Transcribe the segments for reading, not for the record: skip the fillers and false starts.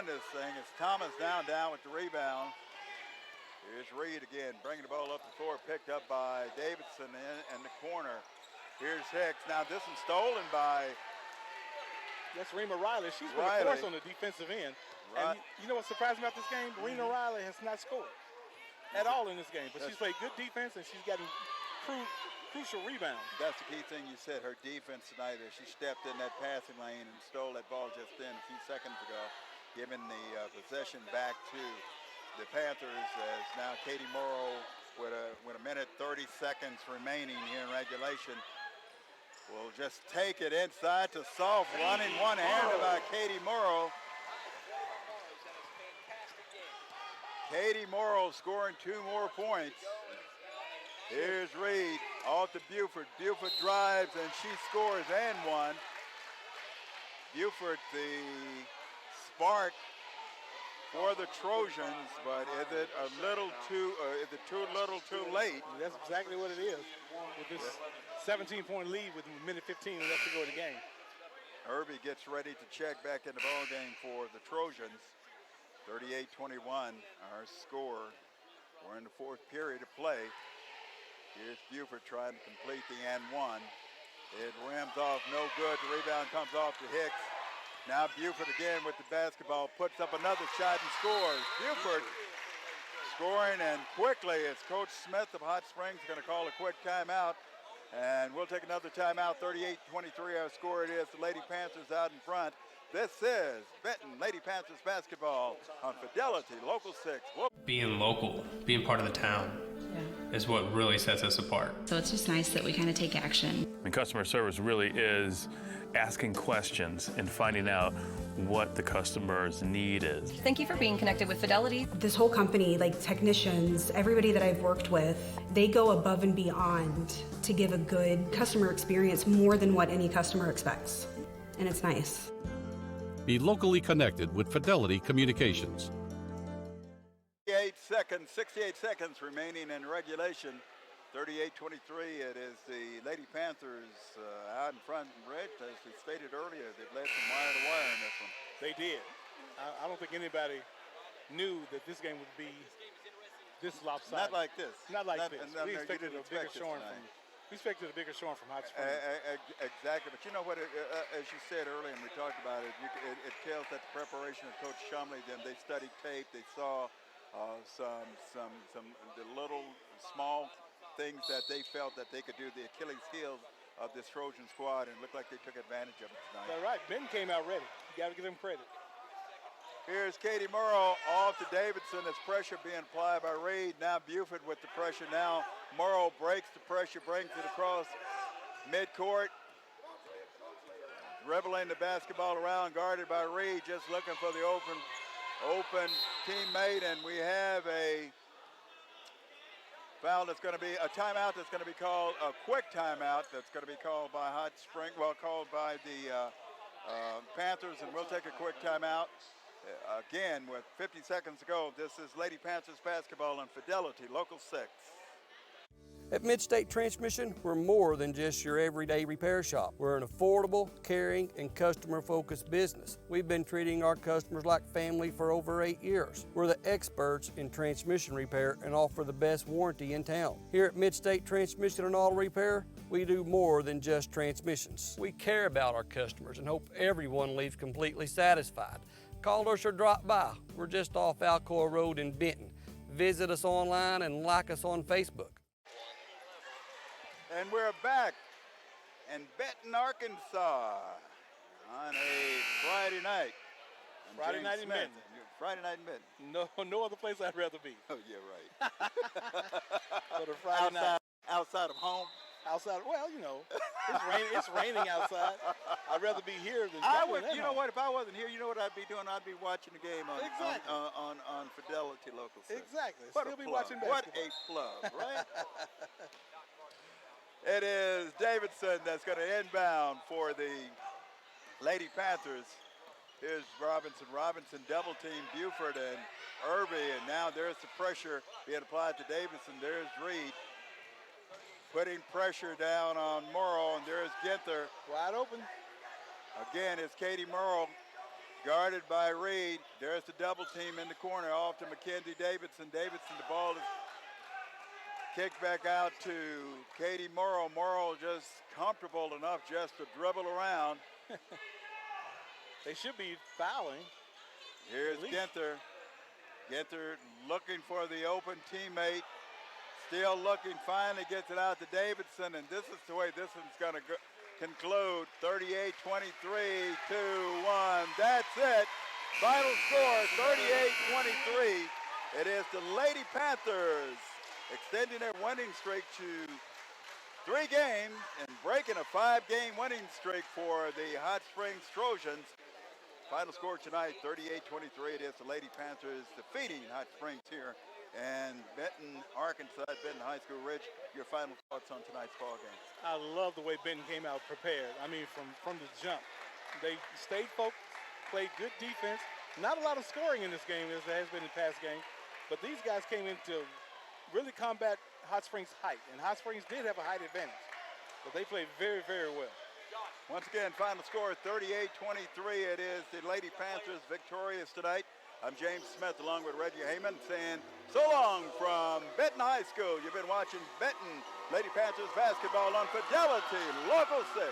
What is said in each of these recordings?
won this thing. It's Thomas down with the rebound. Here's Reed again, bringing the ball up the floor, picked up by Davidson in the corner. Here's Hicks. Now this is stolen by... That's Rima Riley. She's been a force on the defensive end. And you know what surprised me about this game? Rima Riley has not scored at all in this game, but she's played good defense and she's gotten crucial rebounds. That's the key thing you said, her defense tonight, as she stepped in that passing lane and stole that ball just then a few seconds ago, giving the possession back to the Panthers, as now Katie Morrow with a minute 30 seconds remaining here in regulation will just take it inside to soft running one-handed by Katie Morrow. Katie Morrow scoring 2 more points. Here's Reed off to Buford. Buford drives and she scores and one. Buford the spark for the Trojans, but is it too little too late? That's exactly what it is. With this 17-point lead with a minute 15 left to go in the game. Irby gets ready to check back in the ball game for the Trojans. 38-21, our score. We're in the 4th period of play. Here's Buford trying to complete the and one. It rims off, no good. The rebound comes off to Hicks. Now Buford again with the basketball, puts up another shot and scores. Buford scoring, and quickly as Coach Smith of Hot Springs is going to call a quick timeout. And we'll take another timeout. 38-23 our score it is. The Lady Panthers out in front. This is Benton Lady Panthers basketball on Fidelity Local 6. Being local, being part of the town, is what really sets us apart. So it's just nice that we kind of take action. And customer service really is asking questions and finding out what the customer's need is. Thank you for being connected with Fidelity. This whole company, like technicians, everybody that I've worked with, they go above and beyond to give a good customer experience, more than what any customer expects. And it's nice. Be locally connected with Fidelity Communications. 68 seconds remaining in regulation. 38-23, it is the Lady Panthers out in front. Rich, as we stated earlier, they've led from wire to wire in this one. They did. I don't think anybody knew that this game would be this lopsided. Not like this. Not like this. We expected a bigger showing from Hot Springs. Exactly, but you know what, as you said earlier, and we talked about it, it tells that the preparation of Coach Shumley, they studied tape, they saw the little small things that they felt that they could do, the Achilles heels of this Trojan squad, and it looked like they took advantage of it tonight. All right, Benton came out ready. You got to give them credit. Here's Katie Morrow off to Davidson as pressure being applied by Reed. Now Buford with the pressure. Now Morrow breaks the pressure, brings it across midcourt. Dribbling the basketball around, guarded by Reed, just looking for the open teammate, and we have a foul that's going to be a timeout that's going to be called, a quick timeout that's going to be called by Hot Spring, called by the Panthers, and we'll take a quick timeout. Again, with 50 seconds to go, this is Lady Panthers basketball on Fidelity Local 6. At Midstate Transmission, we're more than just your everyday repair shop. We're an affordable, caring, and customer-focused business. We've been treating our customers like family for over 8 years. We're the experts in transmission repair and offer the best warranty in town. Here at Midstate Transmission and Auto Repair, we do more than just transmissions. We care about our customers and hope everyone leaves completely satisfied. Call us or drop by. We're just off Alcoa Road in Benton. Visit us online and like us on Facebook. And we're back in Benton, Arkansas on a Friday night. Friday night in Benton. Friday night in Benton. No other place I'd rather be. Oh, yeah, right. For the Friday night. Outside of home? Outside, well, you know, it's raining outside. I'd rather be here than you know what, if I wasn't here, you know what I'd be doing? I'd be watching the game on Fidelity Local 6. Exactly. What Still a be plug. watching basketball. What a plug, right? It is Davidson that's going to inbound for the Lady Panthers. Here's Robinson. Robinson double team Buford and Irby, and now there's the pressure being applied to Davidson. There's Reed putting pressure down on Morrow, and there's Ginther. Wide open. Again, it's Katie Morrow guarded by Reed. There's the double team in the corner off to Mackenzie Davidson. Davidson, the ball is kicked back out to Katie Morrow. Morrow just comfortable enough just to dribble around. They should be fouling. Here's Ginther. Ginther looking for the open teammate. Still looking, finally gets it out to Davidson, and this is the way this one's going to conclude. 38-23, 2-1. That's it. Final score, 38-23. It is the Lady Panthers extending their winning streak to 3 games and breaking a 5-game winning streak for the Hot Springs Trojans. Final score tonight, 38-23. It is the Lady Panthers defeating Hot Springs here and Benton, Arkansas, at Benton High School. Rich, your final thoughts on tonight's ball game? I love the way Benton came out prepared. I mean, from the jump. They stayed focused, played good defense. Not a lot of scoring in this game as there has been in past games, but these guys came in to really combat Hot Springs' height, and Hot Springs did have a height advantage, but they played very, very well. Once again, final score 38-23. It is the Lady Panthers victorious tonight. I'm James Smith along with Reggie Heyman saying so long from Benton High School. You've been watching Benton Lady Panthers basketball on Fidelity Local 6.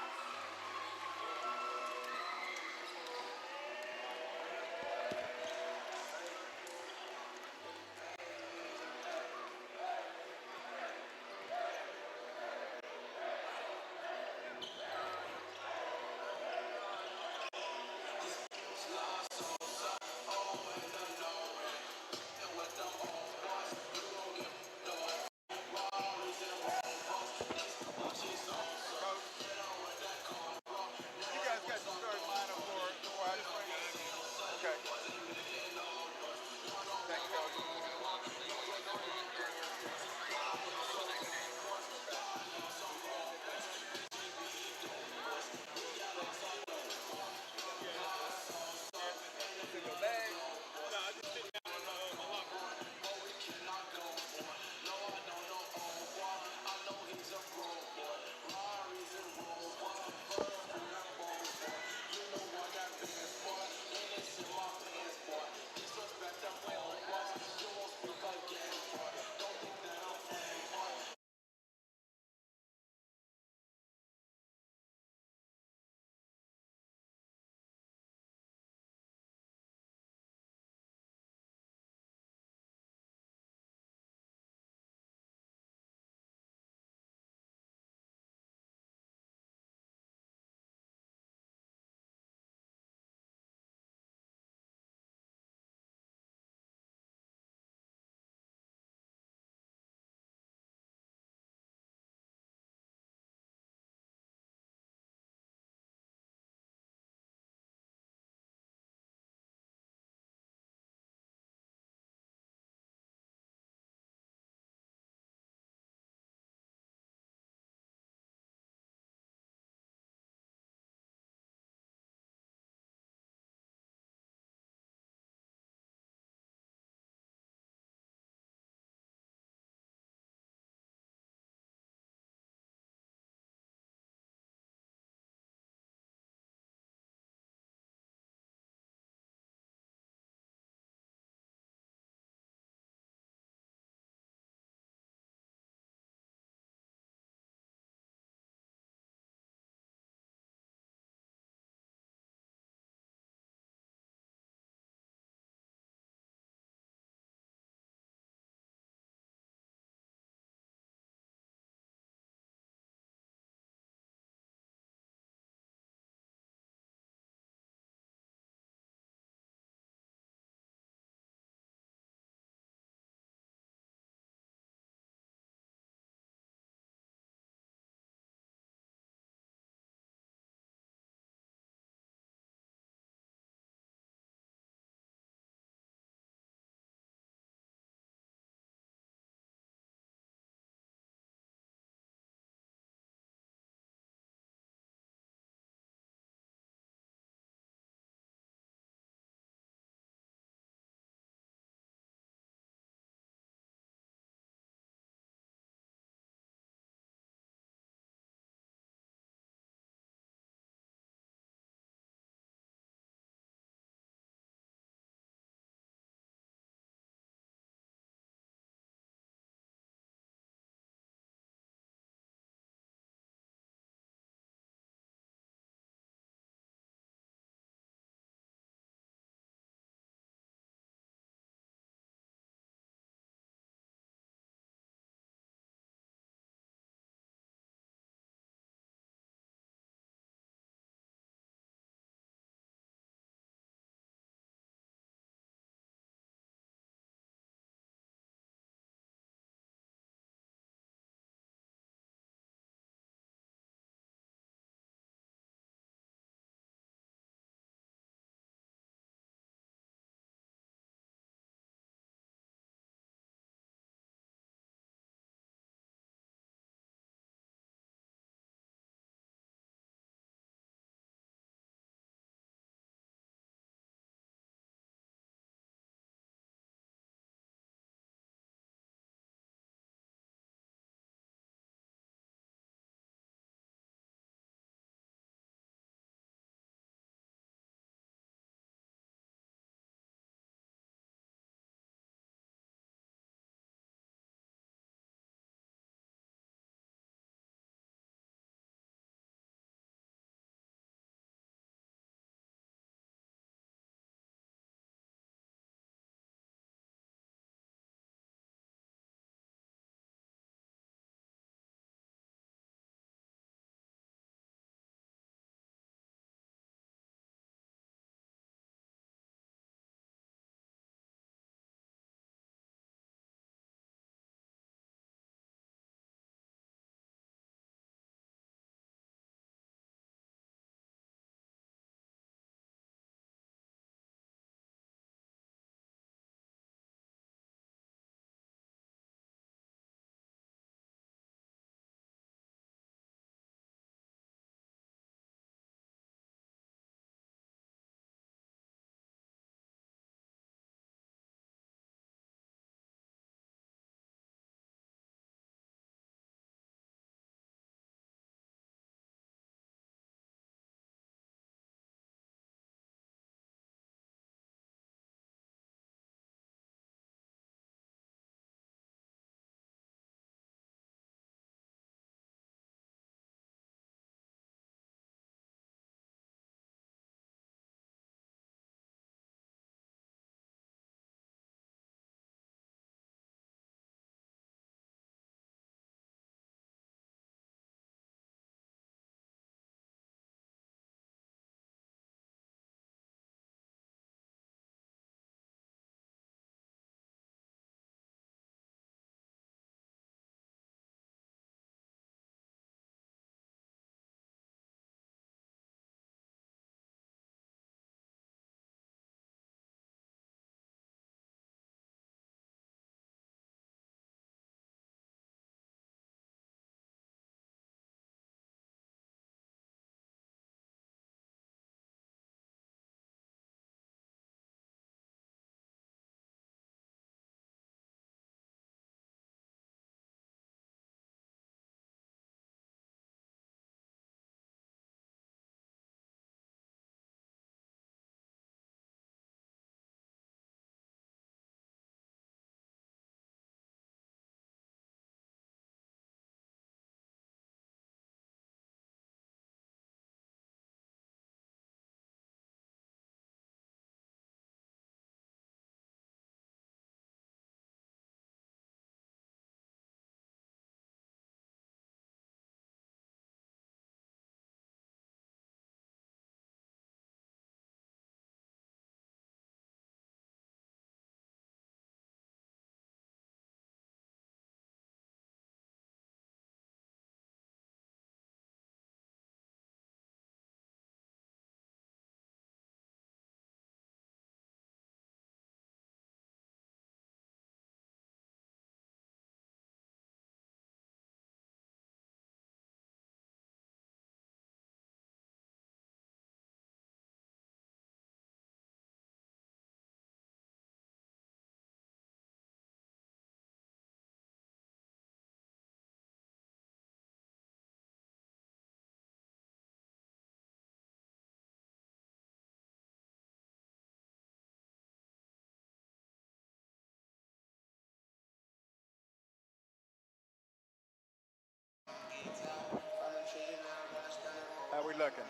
looking.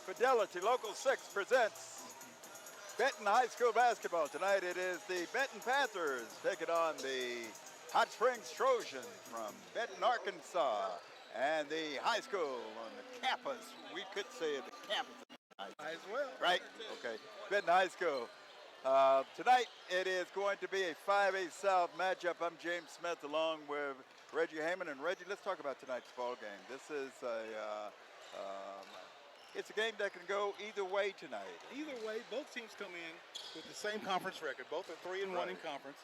Fidelity Local 6 presents Benton High School basketball. Tonight it is the Benton Panthers taking on the Hot Springs Trojans from Benton, Arkansas. And the high school on the campus, we could say the campus. Might as well. Right? Okay. Benton High School. Tonight it is going to be a 5A South matchup. I'm James Smith along with Reggie Heyman. And Reggie, let's talk about tonight's ball game. This is it's a game that can go either way tonight. Either way, both teams come in with the same conference record. Both are 3-1 in conference.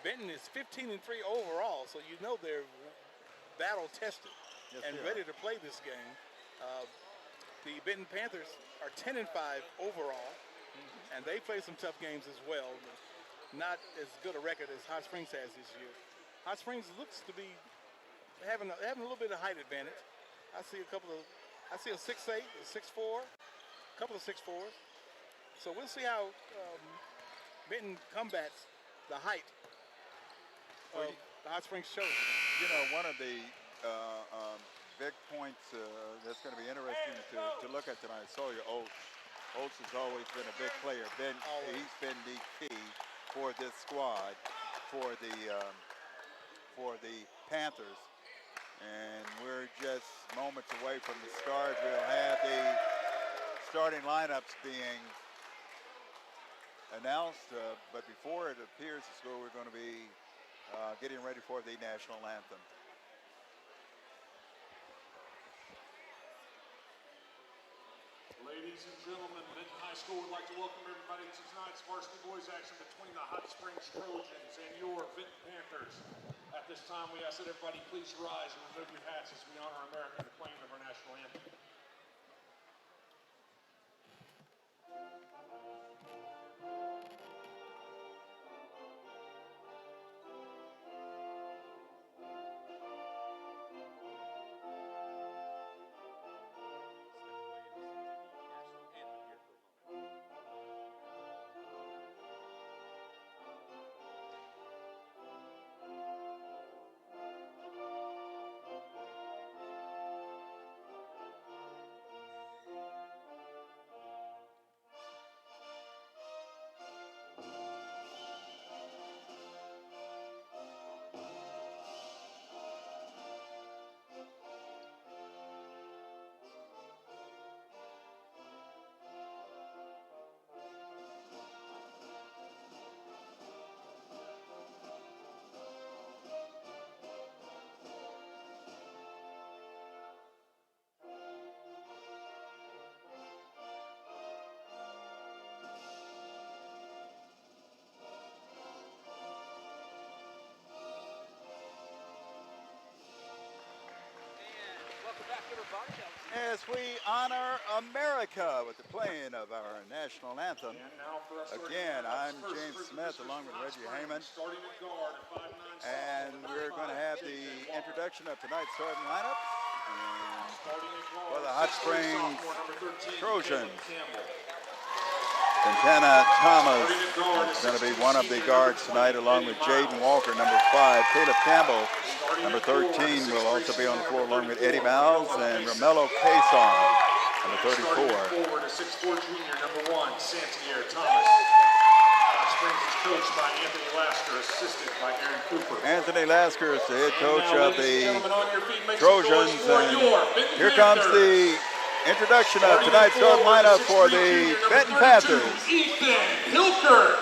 Benton is 15-3 overall, so you know they're battle tested and ready to play this game. The Benton Panthers are 10-5 overall, and they play some tough games as well. Not as good a record as Hot Springs has this year. Hot Springs looks to be having a little bit of height advantage. I see a 6'8", a 6'4", a couple of 6'4s. So we'll see how Benton combats the height of the Hot Springs show. You know, one of the big points that's going to be interesting to look at tonight, Sawyer Oates. Oates has always been a big player. He's been the key for this squad, for the Panthers. And we're just moments away from the start. We'll have the starting lineups being announced, but before it appears as though we're going to be getting ready for the national anthem. Ladies and gentlemen, Benton High School would like to welcome everybody to tonight's varsity boys action between the Hot Springs Trojans and your Benton Panthers. At this time, we ask that everybody please rise and remove your hats as we honor America in the playing of our national anthem. As we honor America with the playing of our national anthem. Again, I'm James Smith along with Reggie Heyman. And we're going to have the introduction of tonight's starting lineup for the Hot Springs Trojans. Quintana Thomas is going to be one of the guards tonight, along with Jaden Walker, number 5. Caleb Campbell, number 13, will also be on the floor, along with Eddie Miles and Romello Cason, number 34. Forward, a 6'4" junior, number 1, Santier Thomas. Hot Springs is coached by Anthony Lasker, assisted by Aaron Cooper. Anthony Lasker is the head coach of the Trojans. And here comes the introduction of tonight's starting lineup for the Benton Panthers. Ethan Hilkert.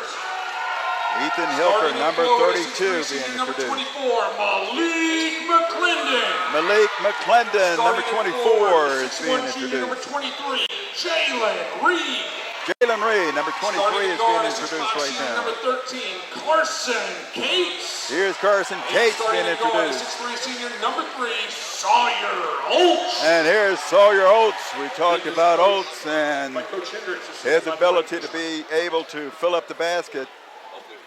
Ethan Hilkert, number 32, being introduced. Number 24, Malik McClendon. Malik McClendon, number 24, is being introduced. Number 23, Jalen Reed. Jalen Reed, number 23, is being introduced right now. Number 13, Carson Cates. Here's Carson Cates being introduced. 6'3" senior, number 3, Sawyer Oates. And here's Sawyer Oates. We talked about Oates and his ability to be able to fill up the basket.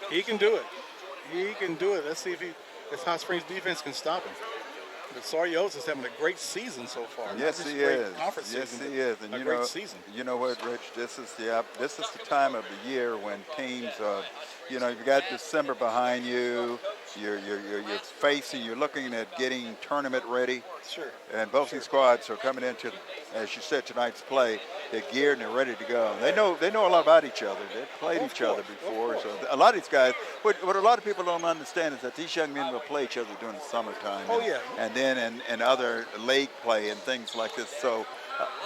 He can do it. He can do it. Let's see if Hot Springs defense can stop him. But Sawyer Oates is having a great season so far. Yes, he is. Yes, he is. And a great season. You know what, Rich? This is the time of the year when teams, you've got December behind you. you're facing, you're looking at getting tournament ready. Sure. And both these squads are coming into, as you said, tonight's play. They're geared and they're ready to go. They know a lot about each other. They've played each other before. So a lot of these guys, what a lot of people don't understand is that these young men will play each other during the summertime. Oh, yeah. And then and other league play and things like this. So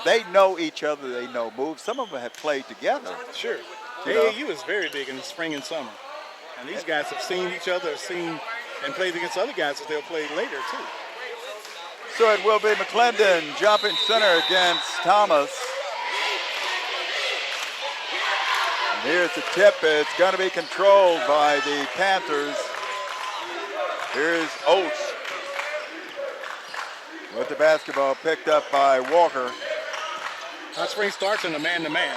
they know each other. They know moves. Some of them have played together. Sure. You know? AAU is very big in the spring and summer. And these guys have seen each other, and played against other guys that they'll play later, too. So it will be McClendon jumping center against Thomas. And here's the tip. It's going to be controlled by the Panthers. Here's Oates with the basketball picked up by Walker. Hot Spring starts in a man-to-man.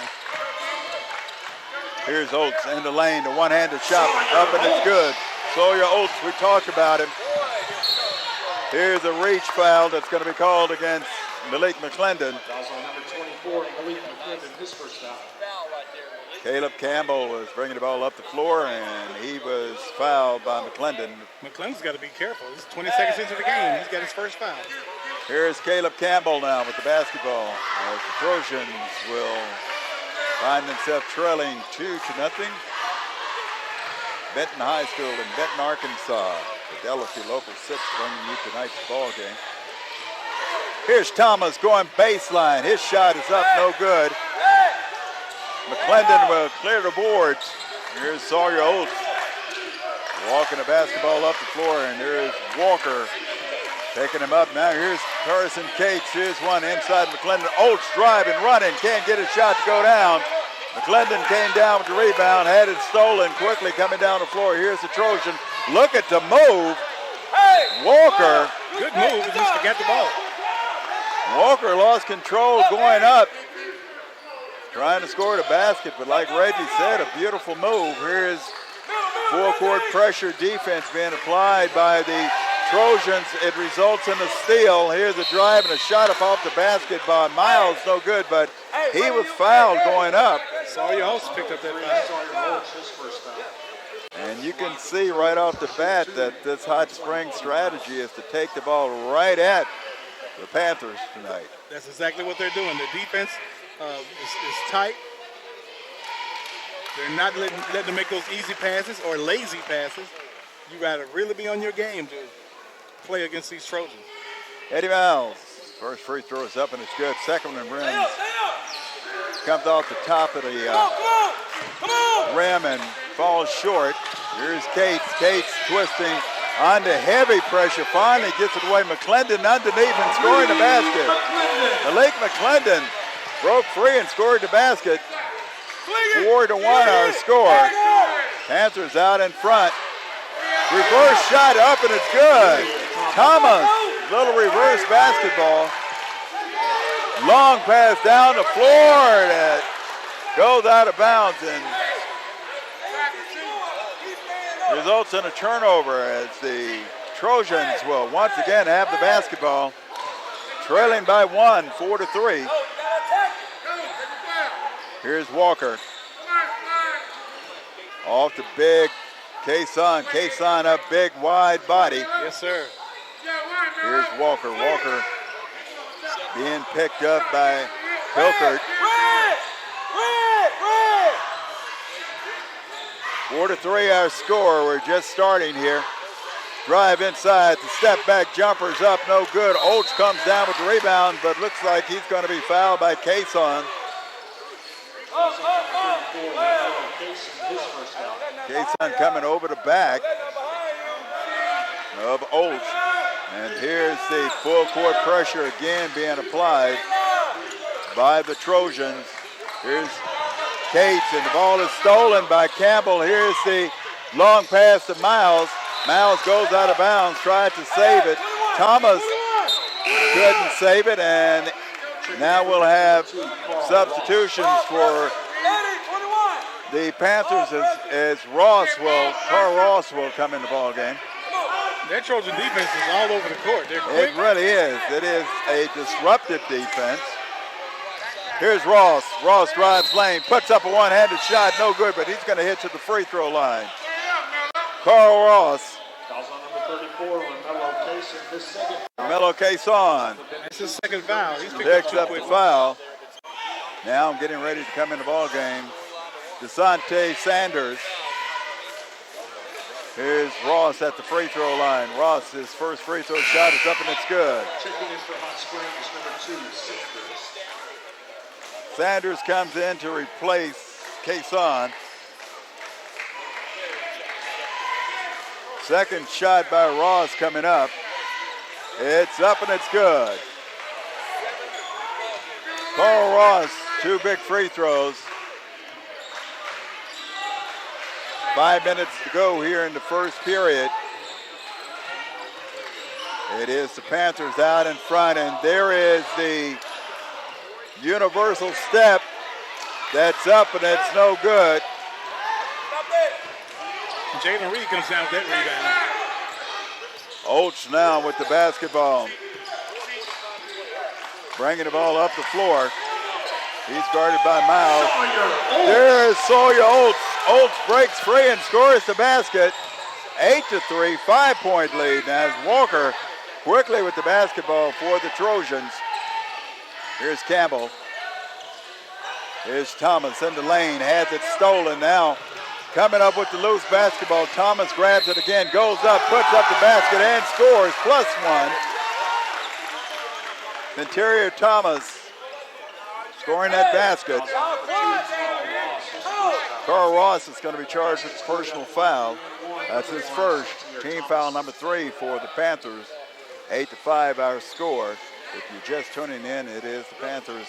Here's Oates in the lane, the one-handed shot up and it's good. Sawyer Oates, we talked about him. Here's a reach foul that's going to be called against Malik McClendon. Fouls on number 24, Malik McClendon, his first foul. Caleb Campbell was bringing the ball up the floor and he was fouled by McClendon. McClendon's got to be careful. He's 20 seconds into the game. He's got his first foul. Here's Caleb Campbell now with the basketball. As the Trojans will find themselves trailing 2-0. Benton High School in Benton, Arkansas. Fidelity Local 6 bringing you tonight's ball game. Here's Thomas going baseline. His shot is up, no good. McClendon will clear the boards. Here's Sawyer Oates walking the basketball up the floor, and there's Walker taking him up. Now here's Carson Cates. Here's one inside McClendon. Oates driving, running, can't get his shot to go down. McClendon came down with the rebound, had it stolen, quickly coming down the floor. Here's the Trojan. Look at the move. Walker. Good move, he just forgot the ball. Walker lost control going up, trying to score the basket, but like Reggie said, a beautiful move. Here's full-court pressure defense being applied by the Trojans. It results in a steal. Here's a drive and a shot up off the basket by Miles. No good, but he was fouled going up. Sawyer Oates picked up that foul. And you can see right off the bat that this Hot Springs strategy is to take the ball right at the Panthers tonight. That's exactly what they're doing. The defense is tight. They're not letting them make those easy passes or lazy passes. You got to really be on your game to play against these Trojans. Eddie Miles, first free throw is up and it's good. Second one rims. Comes off the top of the rim and falls short. Here's Cates. Cates twisting under heavy pressure. Finally gets it away. McClendon underneath and scoring the basket. Malik McClendon broke free and scored the basket. 4-1 our score. Panthers out in front. Reverse shot up and it's good. Thomas, little reverse basketball. Long pass down the floor that goes out of bounds and results in a turnover as the Trojans will once again have the basketball, trailing by 1, 4-3. Here's Walker. Off the big Kason. Kason up big, wide body. Yes, sir. Here's Walker. Walker being picked up by Hilkert. 4-3 our score. We're just starting here. Drive inside. The step back jumper's up. No good. Oates comes down with the rebound, but looks like he's going to be fouled by Kason. Kason coming over the back of Oates. And here's the full court pressure again being applied by the Trojans. Here's Cates, and the ball is stolen by Campbell. Here's the long pass to Miles. Miles goes out of bounds, tried to save it. Thomas couldn't save it, and now we'll have substitutions for the Panthers as Carl Ross will come in the ball game. That Trojan defense is all over the court. They're quick. It really is. It is a disruptive defense. Here's Ross. Ross drives lane, puts up a one-handed shot, no good, but he's going to hit to the free throw line. Carl Ross Mello Cason That's his second foul. He's picked picks up up the foul. Now I'm getting ready to come in the ball game. DeSante Sanders. Here's Ross at the free throw line. Ross, his first free throw shot is up and it's good. Checking in for Hot Springs, number 2, Sanders. Sanders comes in to replace Cason. Second shot by Ross coming up. It's up and it's good. Carl Ross, 2 big free throws. 5 minutes to go here in the first period. It is the Panthers out in front, and there is the universal step. That's up and it's no good. Jalen Reed comes down with that rebound. Oates now with the basketball. Bringing the ball up the floor. He's guarded by Miles. There is Sawyer Oates. Oates breaks free and scores the basket. 8-3, 5-point lead. Now it's Walker quickly with the basketball for the Trojans. Here's Campbell. Here's Thomas in the lane, has it stolen now. Coming up with the loose basketball. Thomas grabs it again, goes up, puts up the basket, and scores, +1. Interior Thomas scoring that basket. Carl Ross is going to be charged with a personal foul. That's his first. Team foul number 3 for the Panthers. 8-5 our score. If you're just tuning in, it is the Panthers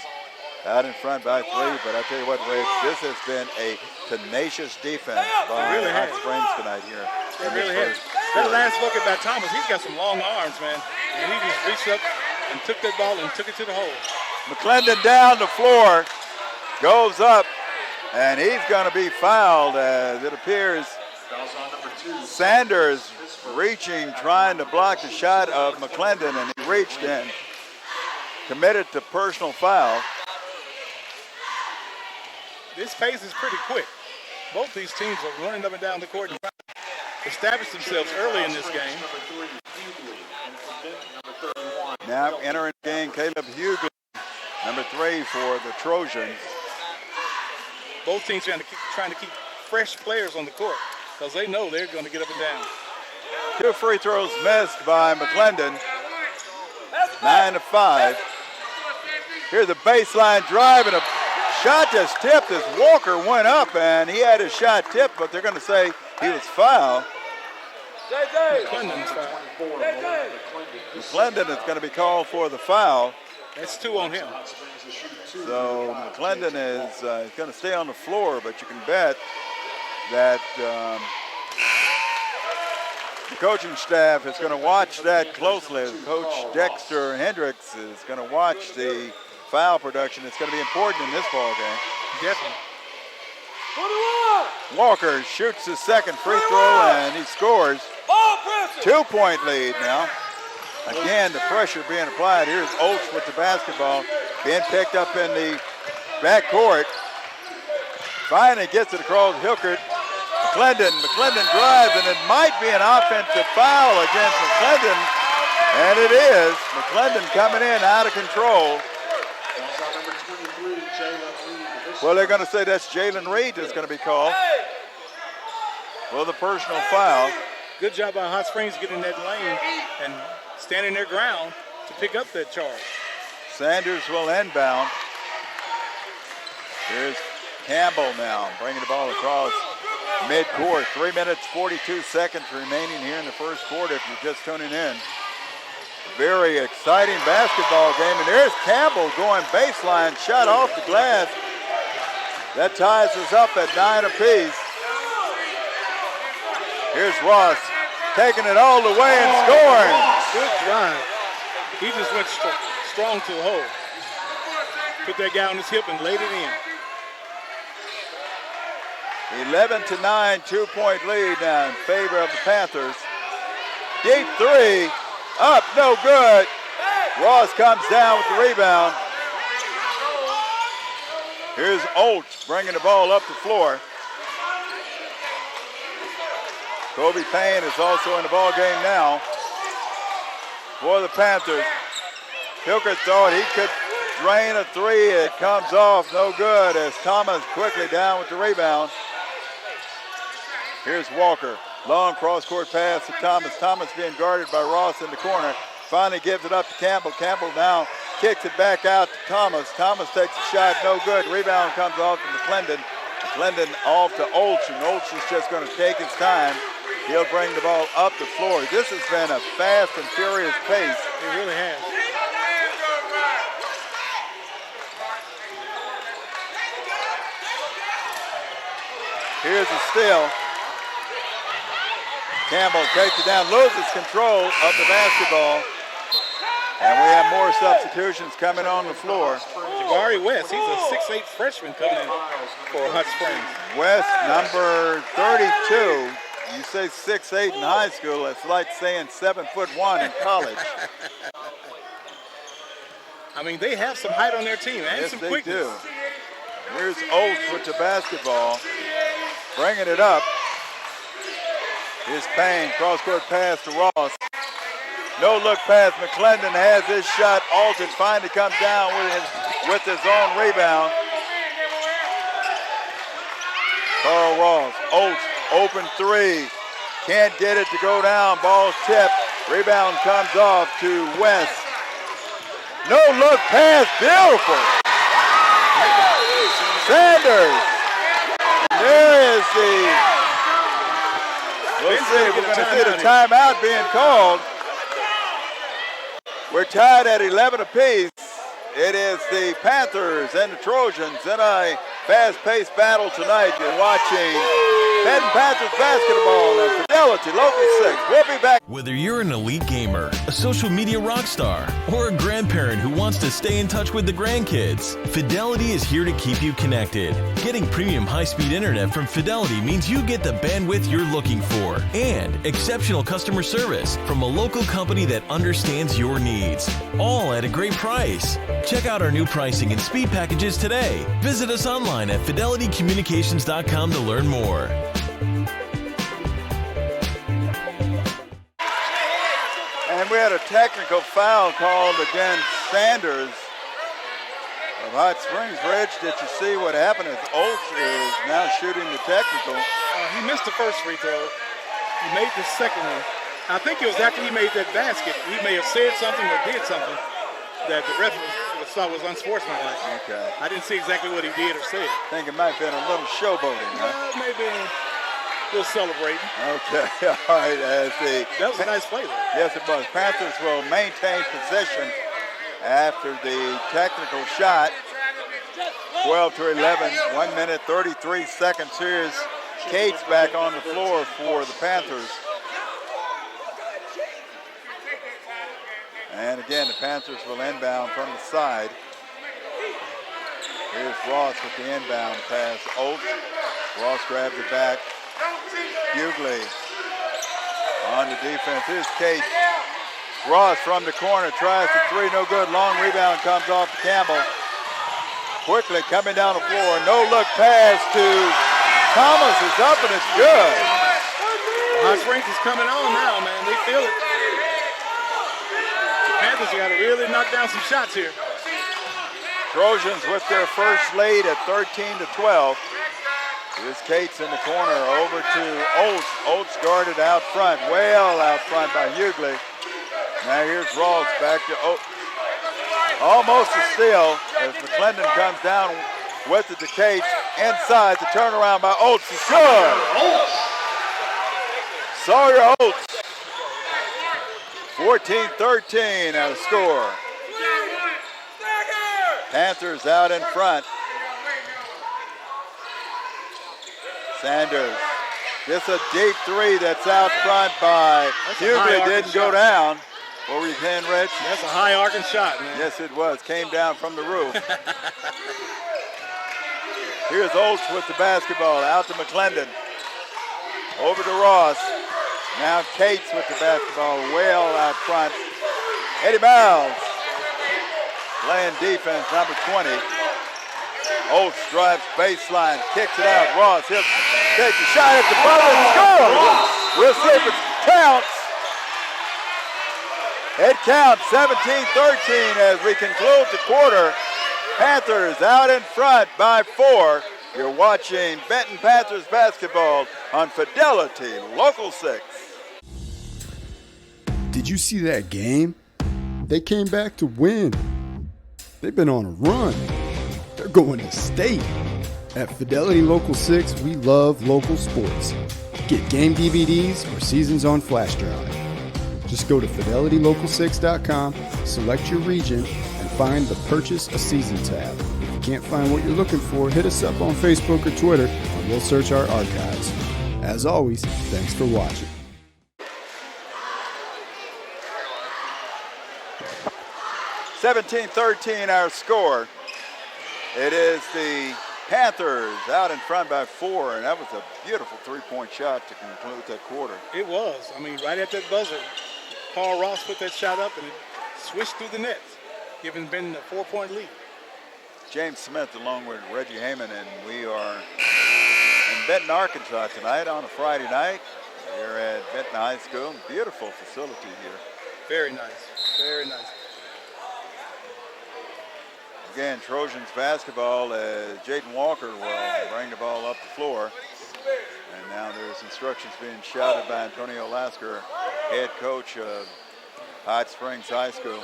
out in front by 3. But I tell you what, Ray, this has been a tenacious defense by Hot Springs tonight here. It really has. That last bucket by Thomas, he's got some long arms, man. And he just reached up and took that ball and took it to the hole. McClendon down the floor, goes up, and he's going to be fouled as it appears. Sanders reaching, trying to block the shot of McClendon, and he reached in, committed to personal foul. This pace is pretty quick. Both these teams are running up and down the court and trying to establish themselves early in this game. Now entering the game, Caleb Hughley, number 3 for the Trojans. Both teams trying to keep fresh players on the court because they know they're going to get up and down. 2 free throws missed by McClendon. 9-5. Here's a baseline drive and a shot just tipped as Walker went up, and he had his shot tipped, but they're going to say he was fouled. McClendon is going to be called for the foul. That's 2 on him. So McClendon is going to stay on the floor, but you can bet that the coaching staff is going to watch that closely. Coach Dexter Hendricks is going to watch the foul production. It's going to be important in this ball game. Definitely. Walker shoots his second free throw and he scores. 2-point lead now. Again, the pressure being applied. Here's Oates with the basketball, being picked up in the backcourt. Finally gets it across Hilkert. McClendon drives, and it might be an offensive foul against McClendon, and it is. McClendon coming in out of control. Well, they're going to say that's Jalen Reed that's going to be called for the personal foul. Good job by Hot Springs getting that lane and standing their ground to pick up that charge. Sanders will inbound. Here's Campbell now bringing the ball across midcourt. 3 minutes, 42 seconds remaining here in the first quarter if you're just tuning in. Very exciting basketball game. And there's Campbell going baseline, shot off the glass. That ties us up at 9 apiece. Here's Ross taking it all the way and scoring. Good drive. He just went strong to the hole. Put that guy on his hip and laid it in. 11-9, 2-point lead now in favor of the Panthers. Deep 3, up, no good. Ross comes down with the rebound. Here's Oates bringing the ball up the floor. Kobe Payne is also in the ball game now. for the Panthers. Hilker thought he could drain a three. It comes off, no good, as Thomas quickly down with the rebound. Here's Walker. Long cross-court pass to Thomas. Thomas being guarded by Ross in the corner. Finally gives it up to Campbell. Campbell now kicks it back out to Thomas. Thomas takes a shot, no good. Rebound comes off to McClendon. McClendon off to Olch, and Olch is just going to take his time. He'll bring the ball up the floor. This has been a fast and furious pace. It really has. Here's a steal. Campbell takes it down, loses control of the basketball. And we have more substitutions coming on the floor. Jabari West, he's a 6'8" freshman coming in for Hot Springs. West, number 32. You say 6'8" in high school, it's like saying 7'1" in college. I mean, they have some height on their team and Yes, some they quickness. do. Here's Oates with the basketball, bringing it up. Here's Payne, cross-court pass to Ross. No look pass. McClendon has his shot altered. Finally comes down with his own rebound. Carl Ross. Oates, open three. Can't get it to go down. Ball tipped. Rebound comes off to West. No look pass. Beautiful. Sanders. There is the... We'll see. We're going to see the timeout being called. We're tied at 11 apiece. It is the Panthers and the Trojans in a fast-paced battle tonight. You're watching Benton Panthers basketball and Fidelity Local 6. We'll be back. Whether you're an elite gamer, a social media rock star, or a grandparent who wants to stay in touch with the grandkids, Fidelity is here to keep you connected. Getting premium high-speed internet from Fidelity means you get the bandwidth you're looking for and exceptional customer service from a local company that understands your needs, all at a great price. Check out our new pricing and speed packages today. Visit us online at fidelitycommunications.com to learn more. And we had a technical foul called against Sanders of Hot Springs. Reg, did you see what happened? As Olch is now shooting the technical. He missed the first free throw. He made the second one. I think it was after he made that basket. He may have said something or did something that the ref thought was unsportsmanlike. Okay. I didn't see exactly what he did or said. I think it might have been a little showboating, huh? Maybe a little celebrating. Okay, all right. That was a nice play, though. Yes, it was. Panthers will maintain possession after the technical shot. 12-11, 1 minute, 33 seconds. Here's Cates back on the floor for the Panthers. And again, the Panthers will inbound from the side. Here's Ross with the inbound pass. Oates. Ross grabs it back. Hughley on the defense. Here's Cates. Ross from the corner tries the three, no good. Long rebound comes off to Campbell. Quickly coming down the floor. No look pass to Thomas is up and it's good. Hot Springs is coming on now, man. They feel it. The Panthers got to really knock down some shots here. Trojans with their first lead at 13-12. Here's Cates in the corner over to Oates. Oates guarded out front, well out front by Hughley. Now here's Ross back to Oates. Almost a steal as McClendon comes down with it to Cates. Inside, the turnaround by Oates is good. Sawyer Oates. 14-13 out of score. Panthers out in front. Sanders. This a deep three that's out front by Hughley. Didn't go down. What were you saying, Rich? That's a high arcing shot, man. Yes, it was. Came down from the roof. Here's Olch with the basketball. Out to McClendon. Over to Ross. Now Cates with the basketball. Well out front. Eddie Miles playing defense, number 20. Olch drives baseline, kicks it out. Ross, he'll take the shot at the buzzer and score. We'll see if it counts. It counts 17-13 as we conclude the quarter. Panthers out in front by 4. You're watching Benton Panthers basketball on Fidelity Local 6. Did you see that game? They came back to win. They've been on a run. They're going to state. At Fidelity Local 6, we love local sports. Get game DVDs or seasons on flash drive. Just go to fidelitylocal6.com, select your region, and find the Purchase a Season tab. If you can't find what you're looking for, hit us up on Facebook or Twitter, and we'll search our archives. As always, thanks for watching. (17-13) our score. It is the Panthers out in front by 4, and that was a beautiful three-point shot to conclude that quarter. It was. I mean, right at that buzzer, Paul Ross put that shot up and it swished through the net, giving Benton a 4-point lead. James Smith along with Reggie Heyman, and we are in Benton, Arkansas tonight on a Friday night. Here at Benton High School. Beautiful facility here. Very nice. Very nice. Again, Trojans basketball as Jaden Walker will bring the ball up the floor. And now there's instructions being shouted by Antonio Lasker, head coach of Hot Springs High School.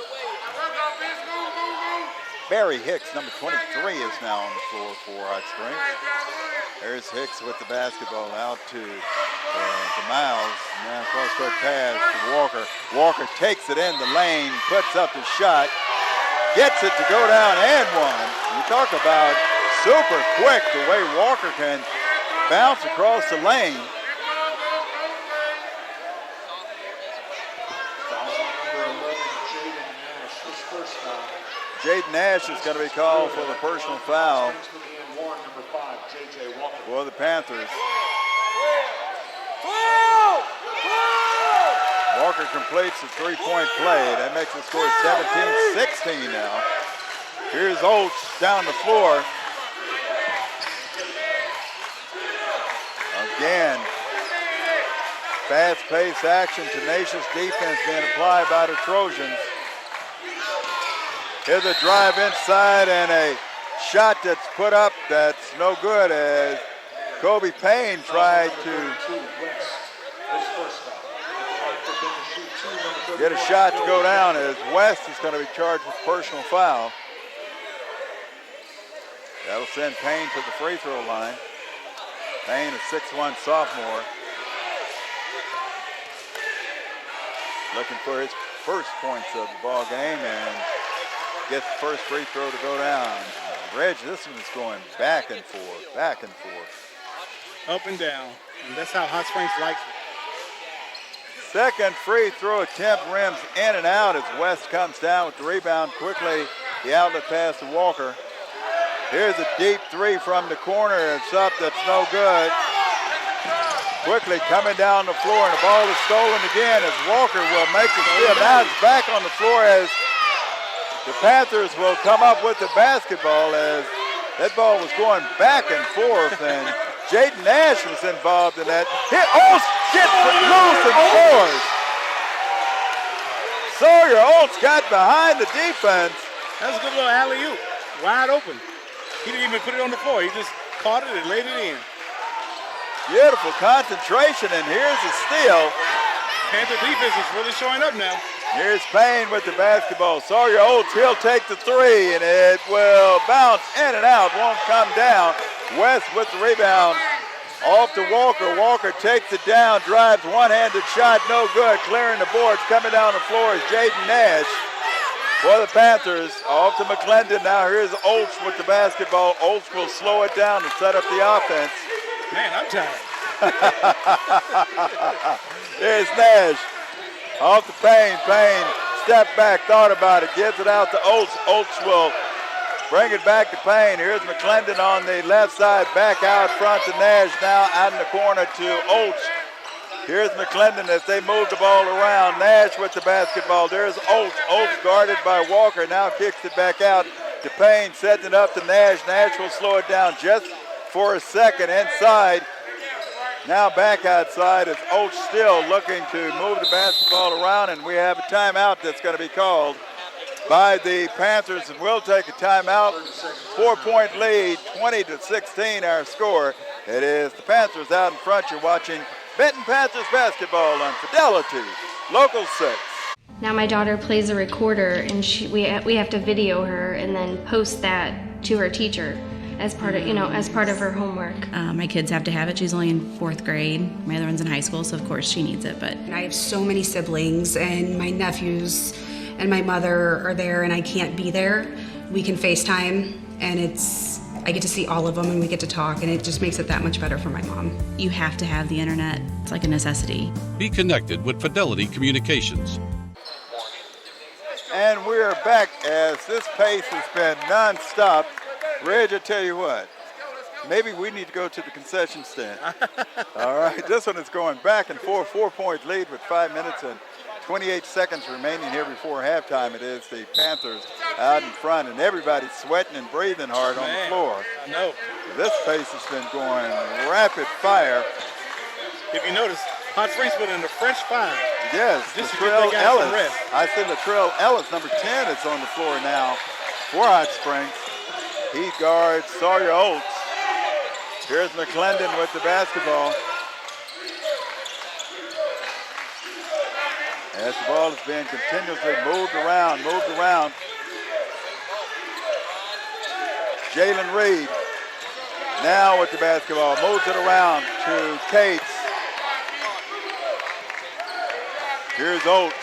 Barry Hicks, number 23, is now on the floor for Hot Springs. There's Hicks with the basketball out to Miles. Now cross-court pass to Walker. Walker takes it in the lane, puts up the shot. Gets it to go down and one. You talk about super quick the way Walker can bounce across the lane. Jaden Nash is going to be called for the personal foul for the Panthers. Walker completes the three-point play. That makes the score 17-16 now. Here's Oates down the floor. Again, fast-paced action, tenacious defense being applied by the Trojans. Here's a drive inside and a shot that's put up that's no good as Kobe Payne tried to get a shot to go down as West is going to be charged with personal foul. That'll send Payne to the free throw line. Payne, a 6'1" sophomore. Looking for his first points of the ball game and gets the first free throw to go down. Reg, this one is going back and forth, back and forth. Up and down, and that's how Hot Springs likes it. Second free throw attempt rims in and out as West comes down with the rebound quickly. The outlet pass to Walker. Here's a deep three from the corner. It's up, that's no good. Quickly coming down the floor, and the ball is stolen again as Walker will make the steal. Now it's back on the floor as the Panthers will come up with the basketball as that ball was going back and forth, and Jaden Nash was involved in that. Here, Oates gets it loose and scores. Sawyer Oates got behind the defense. That was a good little alley-oop, wide open. He didn't even put it on the floor. He just caught it and laid it in. Beautiful concentration, and here's the steal. Panther defense is really showing up now. Here's Payne with the basketball. Sawyer Oates, he'll take the three, and it will bounce in and out, won't come down. West with the rebound. Off to Walker. Walker takes it down, drives one-handed shot, no good. Clearing the boards, coming down the floor is Jaden Nash for the Panthers. Off to McClendon. Now here's Oates with the basketball. Oates will slow it down and set up the offense. Man, I'm tired. There's Nash. Off to Payne. Payne, step back, thought about it, gives it out to Oates. Oates will bring it back to Payne. Here's McClendon on the left side, back out front to Nash, now out in the corner to Oates. Here's McClendon as they move the ball around. Nash with the basketball. There's Oates. Oates guarded by Walker, now kicks it back out to Payne, setting it up to Nash. Nash will slow it down just for a second inside. Now back outside is Oates still looking to move the basketball around, and we have a timeout that's going to be called by the Panthers, and we'll take a timeout. 4-point lead, 20-16 our score. It is the Panthers out in front. You're watching Benton Panthers basketball on Fidelity, Local 6. Now my daughter plays a recorder, and we have to video her and then post that to her teacher as part of her homework. My kids have to have it. She's only in 4th grade. My other one's in high school, so of course she needs it. But I have so many siblings, and my nephews and my mother are there, and I can't be there. We can FaceTime, and I get to see all of them, and we get to talk, and it just makes it that much better for my mom. you have to have the internet. It's like a necessity. Be connected with Fidelity Communications. And we're back as this pace has been non-stop. Reg, I tell you what, maybe we need to go to the concession stand. All right, this one is going back and forth, 4-point lead with 5 minutes and 28 seconds remaining here before halftime. It is the Panthers out in front, and everybody's sweating and breathing hard on the floor. I know. This pace has been going rapid fire. If you notice, Hot Springs put in the French 5. Yes, Latrell Ellis. I see Latrell Ellis, number 10, is on the floor now for Hot Springs. He guards Sawyer Oates. Here's McClendon with the basketball. As the ball is being continuously moved around. Jalen Reed now with the basketball, moves it around to Cates. Here's Oates.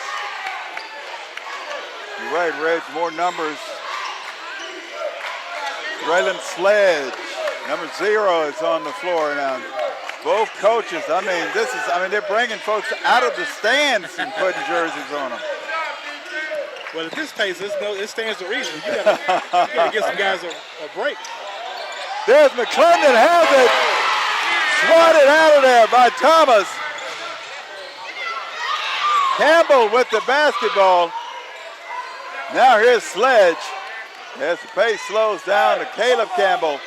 You're right, Reg, more numbers. Braylon Sledge, number 0, is on the floor now. Both coaches, they're bringing folks out of the stands and putting jerseys on them. Well, at this pace, it stands to reason. You gotta give some guys a break. There's McClendon, has it. Swatted out of there by Thomas. Campbell with the basketball. Now here's Sledge. As the pace slows down to Caleb Campbell.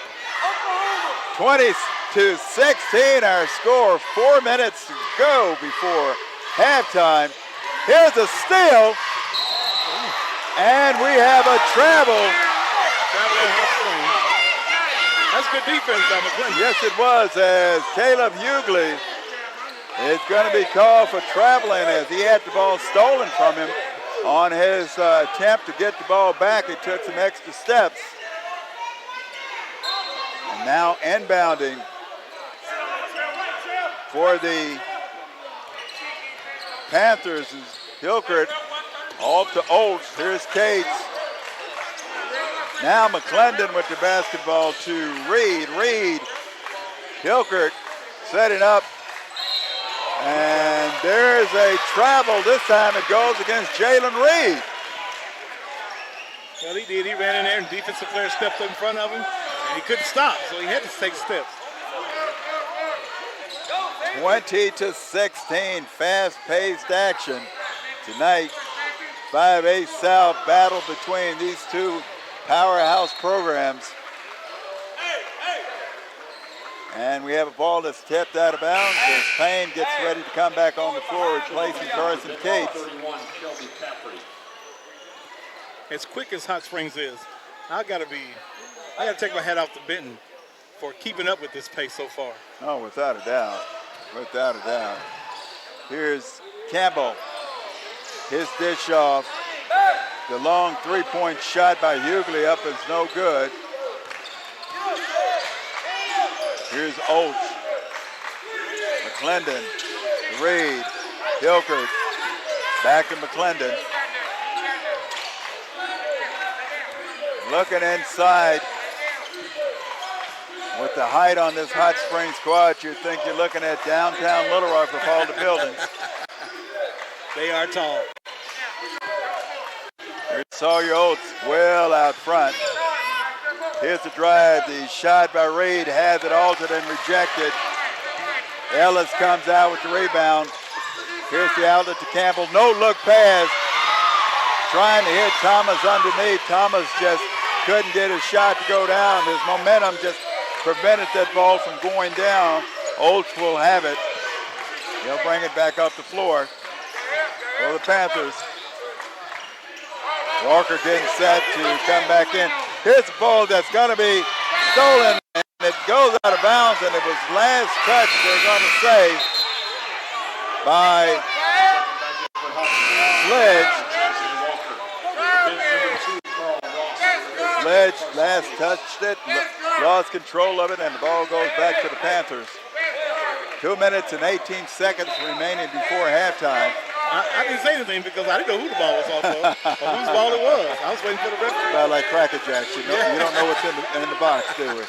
20-16 our score. 4 minutes to go before halftime. Here's a steal. And we have a travel. That's good defense by McClendon. Yes, it was, as Caleb Hughley is going to be called for traveling as he had the ball stolen from him. On his attempt to get the ball back, he took some extra steps. And now inbounding for the Panthers is Hilkert. Off to Oates. Here's Cates. Now McClendon with the basketball to Reed. Hilkert setting up. And there's a travel. This time it goes against Jalen Reed. Well, he did. He ran in there, and defensive player stepped up in front of him, and he couldn't stop, so he had to take steps. 20-16, fast-paced action tonight. 5A South battle between these two powerhouse programs. And we have a ball that's tipped out of bounds as Payne gets ready to come back on the floor, replacing Carson Cates. As quick as Hot Springs is, I gotta take my hat off to Benton for keeping up with this pace so far. Oh, without a doubt. Here's Campbell. His dish off. The long three-point shot by Hughley up is no good. Here's Oates. McClendon. Reed. Hilkert. Back to McClendon. Looking inside. With the height on this Hot Springs squad, you think you're looking at downtown Little Rock with all the buildings. They are tall. Here's Sawyer Oates well out front. Here's the drive. The shot by Reed has it altered and rejected. Ellis comes out with the rebound. Here's the outlet to Campbell. No look pass. Trying to hit Thomas underneath. Thomas just couldn't get his shot to go down. His momentum just prevented that ball from going down. Olds will have it. He'll bring it back up the floor for the Panthers. Walker getting set to come back in. Here's the ball that's going to be stolen, and it goes out of bounds, and it was last touch, they're going to say, by Sledge. Sledge last touched it, lost control of it, and the ball goes back to the Panthers. 2 minutes and 18 seconds remaining before halftime. I didn't say anything because I didn't know who the ball was off of or whose ball it was. I was waiting for the referee. About like Cracker Jacks, you don't know what's in the box, do we?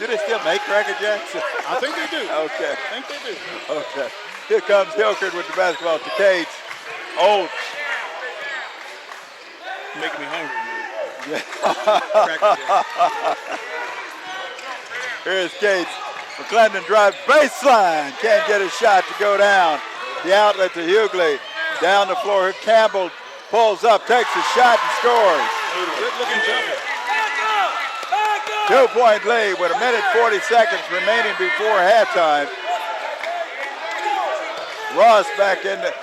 Do they still make Cracker Jacks? I think they do. Okay. I think they do. Okay. Here comes Hilkert with the basketball to Cates. Olds. Making me hungry. Here's Cates. McClendon drives baseline. Can't get a shot to go down. The outlet to Hughley. Down the floor. Campbell pulls up, takes a shot, and scores. Good looking jumper. 2-point lead with 1 minute 40 seconds remaining before halftime. Ross back in the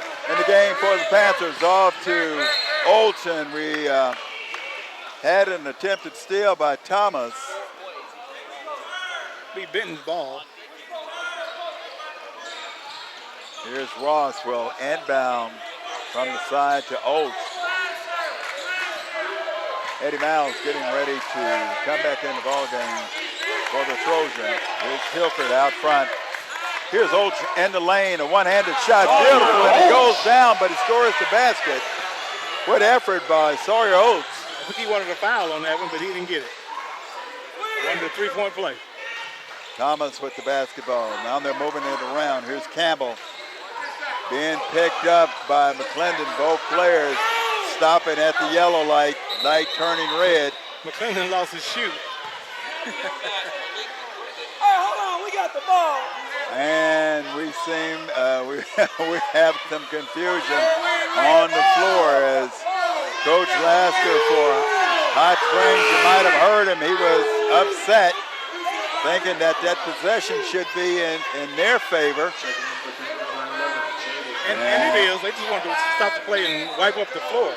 game for the Panthers. Off to Olsen. We had an attempted steal by Thomas. Be Benton's ball. Here's Ross, will inbound from the side to Olds. Eddie Miles getting ready to come back in the ball game for the Trojans. Here's Hilkert out front. Here's Olds in the lane, a one-handed shot, beautiful, and it goes down, but he scores the basket. Good effort by Sawyer Oates. I think he wanted a foul on that one, but he didn't get it. Wanted a three-point play. Thomas with the basketball. Now they're moving it around. Here's Campbell being picked up by McClendon. Both players stopping at the yellow light turning red. McClendon lost his shoe. Hey, hold on, we got the ball. And we seem, we have some confusion on the floor as Coach Lasker for Hot Springs, you might have heard him, he was upset, thinking that possession should be in their favor. And it is. They just wanted to stop the play and wipe up the floor.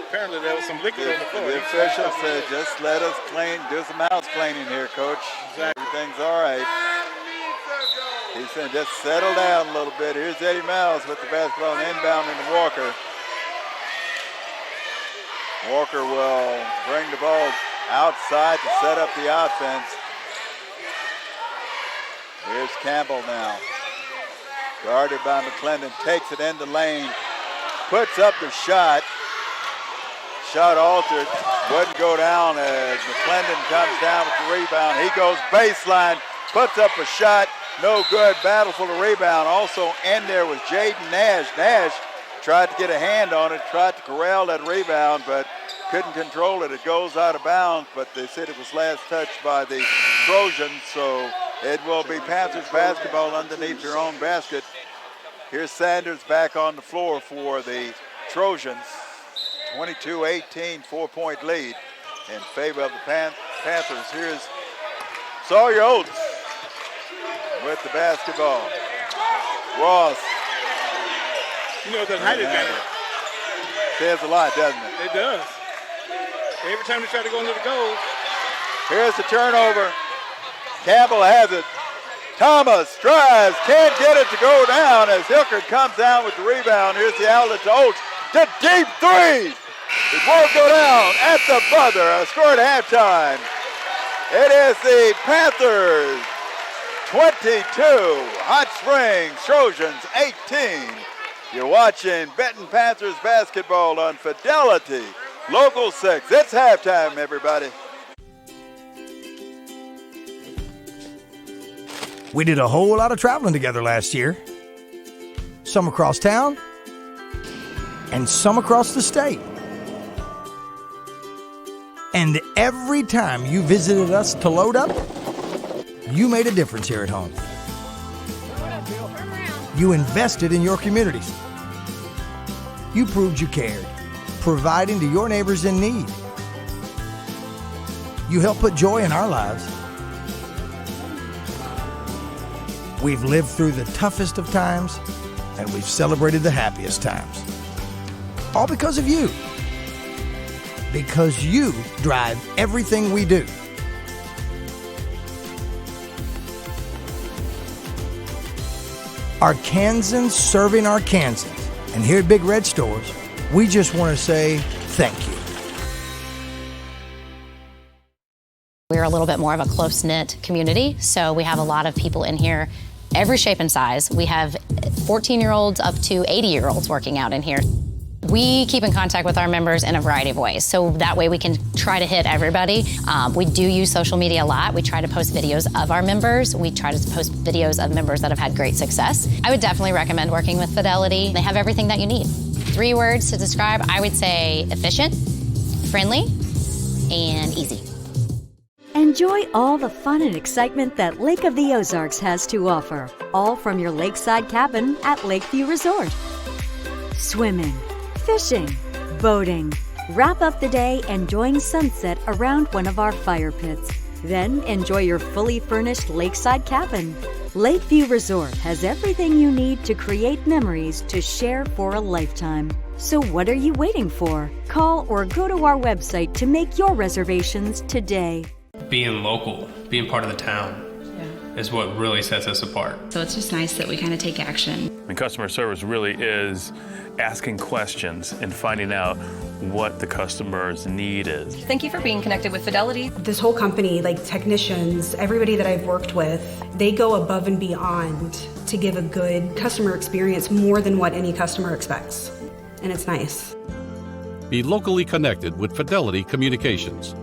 Apparently there was some liquid on the floor. The official said, just let us do some house cleaning here, Coach. Exactly. Everything's all right. He said, just settle down a little bit. Here's Eddie Miles with the basketball and inbounding to Walker. Walker will bring the ball outside to set up the offense. Here's Campbell now. Guarded by McClendon, takes it in the lane, puts up the shot. Shot altered, wouldn't go down as McClendon comes down with the rebound. He goes baseline, puts up a shot, no good, battle for the rebound. Also in there was Jaden Nash. Nash tried to get a hand on it, tried to corral that rebound, but couldn't control it. It goes out of bounds, but they said it was last touched by the Trojans, so it will be Panthers basketball underneath their own basket. Here's Sanders back on the floor for the Trojans. 22-18, 4-point lead in favor of the Panthers. Here's Sawyer Oates with the basketball. Ross. You know, it doesn't hide advantage. Says a lot, doesn't it? It does. Every time they try to go into the goal. Here's the turnover. Campbell has it. Thomas drives, can't get it to go down as Hilkert comes down with the rebound. Here's the outlet to Oates. The deep three. It won't go down at the buzzer. A score at halftime. It is the Panthers 22, Hot Springs Trojans 18. You're watching Benton Panthers basketball on Fidelity Local 6. It's halftime, everybody. We did a whole lot of traveling together last year. Some across town and some across the state. And every time you visited us to load up, you made a difference here at home. You invested in your communities. You proved you cared, providing to your neighbors in need. You helped put joy in our lives. We've lived through the toughest of times, and we've celebrated the happiest times. All because of you. Because you drive everything we do. Arkansans serving Arkansans. And here at Big Red Stores, we just want to say thank you. We're a little bit more of a close-knit community, so we have a lot of people in here, every shape and size. We have 14-year-olds up to 80-year-olds working out in here. We keep in contact with our members in a variety of ways, so that way we can try to hit everybody. We do use social media a lot. We try to post videos of our members. We try to post videos of members that have had great success. I would definitely recommend working with Fidelity. They have everything that you need. 3 words to describe, I would say efficient, friendly, and easy. Enjoy all the fun and excitement that Lake of the Ozarks has to offer, all from your lakeside cabin at Lakeview Resort. Swimming, fishing, boating. Wrap up the day enjoying sunset around one of our fire pits. Then enjoy your fully furnished lakeside cabin. Lakeview Resort has everything you need to create memories to share for a lifetime. So what are you waiting for? Call or go to our website to make your reservations today. Being local, being part of the town, is what really sets us apart. So it's just nice that we kind of take action. And customer service really is asking questions and finding out what the customer's need is. Thank you for being connected with Fidelity. This whole company, like technicians, everybody that I've worked with, they go above and beyond to give a good customer experience, more than what any customer expects. And it's nice. Be locally connected with Fidelity Communications.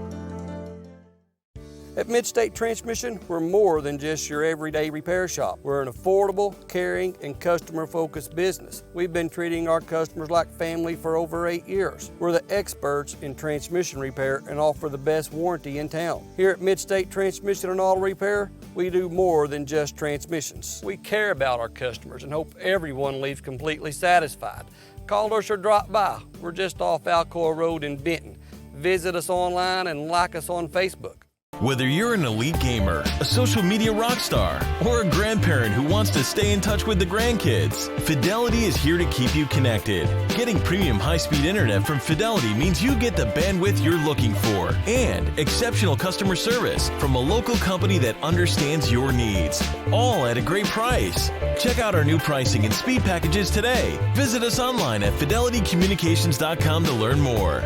At Midstate Transmission, we're more than just your everyday repair shop. We're an affordable, caring, and customer-focused business. We've been treating our customers like family for over 8 years. We're the experts in transmission repair and offer the best warranty in town. Here at Midstate Transmission and Auto Repair, we do more than just transmissions. We care about our customers and hope everyone leaves completely satisfied. Call us or drop by. We're just off Alcoa Road in Benton. Visit us online and like us on Facebook. Whether you're an elite gamer, a social media rock star, or a grandparent who wants to stay in touch with the grandkids, Fidelity is here to keep you connected. Getting premium high-speed internet from Fidelity means you get the bandwidth you're looking for and exceptional customer service from a local company that understands your needs, all at a great price. Check out our new pricing and speed packages today. Visit us online at fidelitycommunications.com to learn more.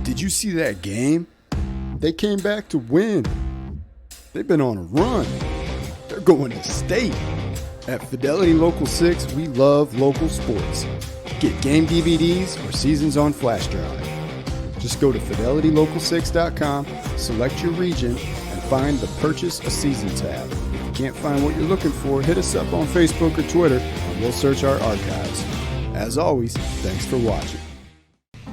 Did you see that game? They came back to win. They've been on a run. They're going to state. At Fidelity Local 6, we love local sports. Get game DVDs or seasons on flash drive. Just go to fidelitylocal6.com, select your region, and find the Purchase a Season tab. If you can't find what you're looking for, hit us up on Facebook or Twitter, and we'll search our archives. As always, thanks for watching.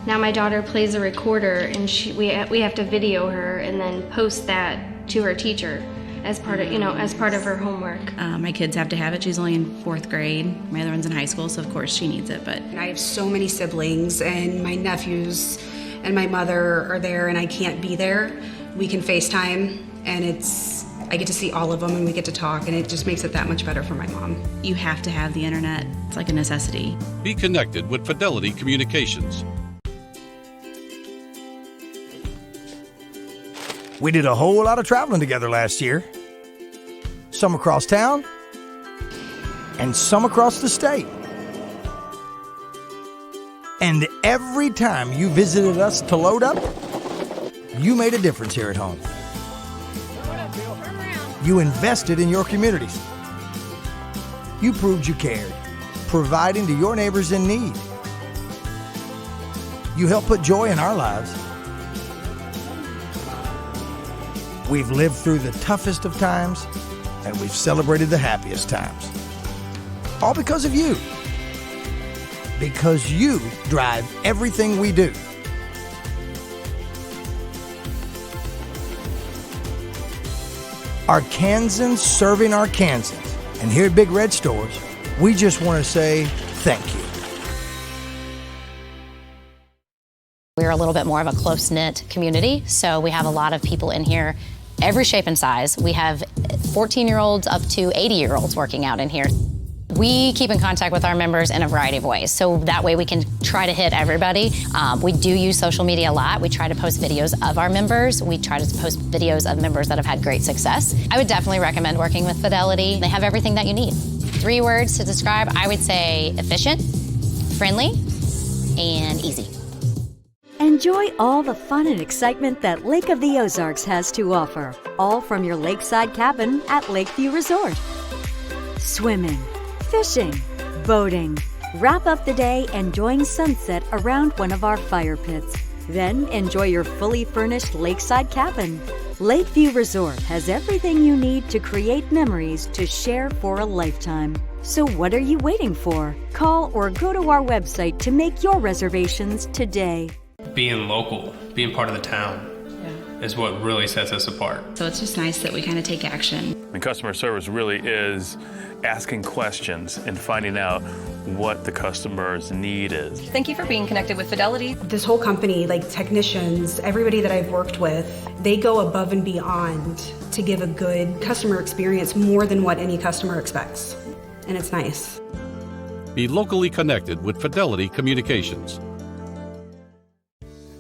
Now my daughter plays a recorder, and we have to video her and then post that to her teacher as part of her homework. My kids have to have it. She's only in 4th grade. My other one's in high school, so of course she needs it. But I have so many siblings, and my nephews and my mother are there, and I can't be there. We can FaceTime, and I get to see all of them, and we get to talk, and it just makes it that much better for my mom. You have to have the internet. It's like a necessity. Be connected with Fidelity Communications. We did a whole lot of traveling together last year. Some across town, and some across the state. And every time you visited us to load up, you made a difference here at home. You invested in your communities. You proved you cared, providing to your neighbors in need. You helped put joy in our lives. We've lived through the toughest of times, and we've celebrated the happiest times. All because of you. Because you drive everything we do. Arkansans serving Arkansans. And here at Big Red Stores, we just want to say thank you. We're a little bit more of a close-knit community, so we have a lot of people in here, every shape and size. We have 14-year-olds up to 80-year-olds working out in here. We keep in contact with our members in a variety of ways, so that way we can try to hit everybody. We do use social media a lot. We try to post videos of our members. We try to post videos of members that have had great success. I would definitely recommend working with Fidelity. They have everything that you need. 3 words to describe, I would say efficient, friendly, and easy. Enjoy all the fun and excitement that Lake of the Ozarks has to offer, all from your lakeside cabin at Lakeview Resort. Swimming, fishing, boating. Wrap up the day enjoying sunset around one of our fire pits. Then enjoy your fully furnished lakeside cabin. Lakeview Resort has everything you need to create memories to share for a lifetime. So what are you waiting for? Call or go to our website to make your reservations today. Being local, being part of the town, is what really sets us apart. So it's just nice that we kind of take action. And customer service really is asking questions and finding out what the customer's need is. Thank you for being connected with Fidelity. This whole company, like technicians, everybody that I've worked with, they go above and beyond to give a good customer experience, more than what any customer expects. And it's nice. Be locally connected with Fidelity Communications.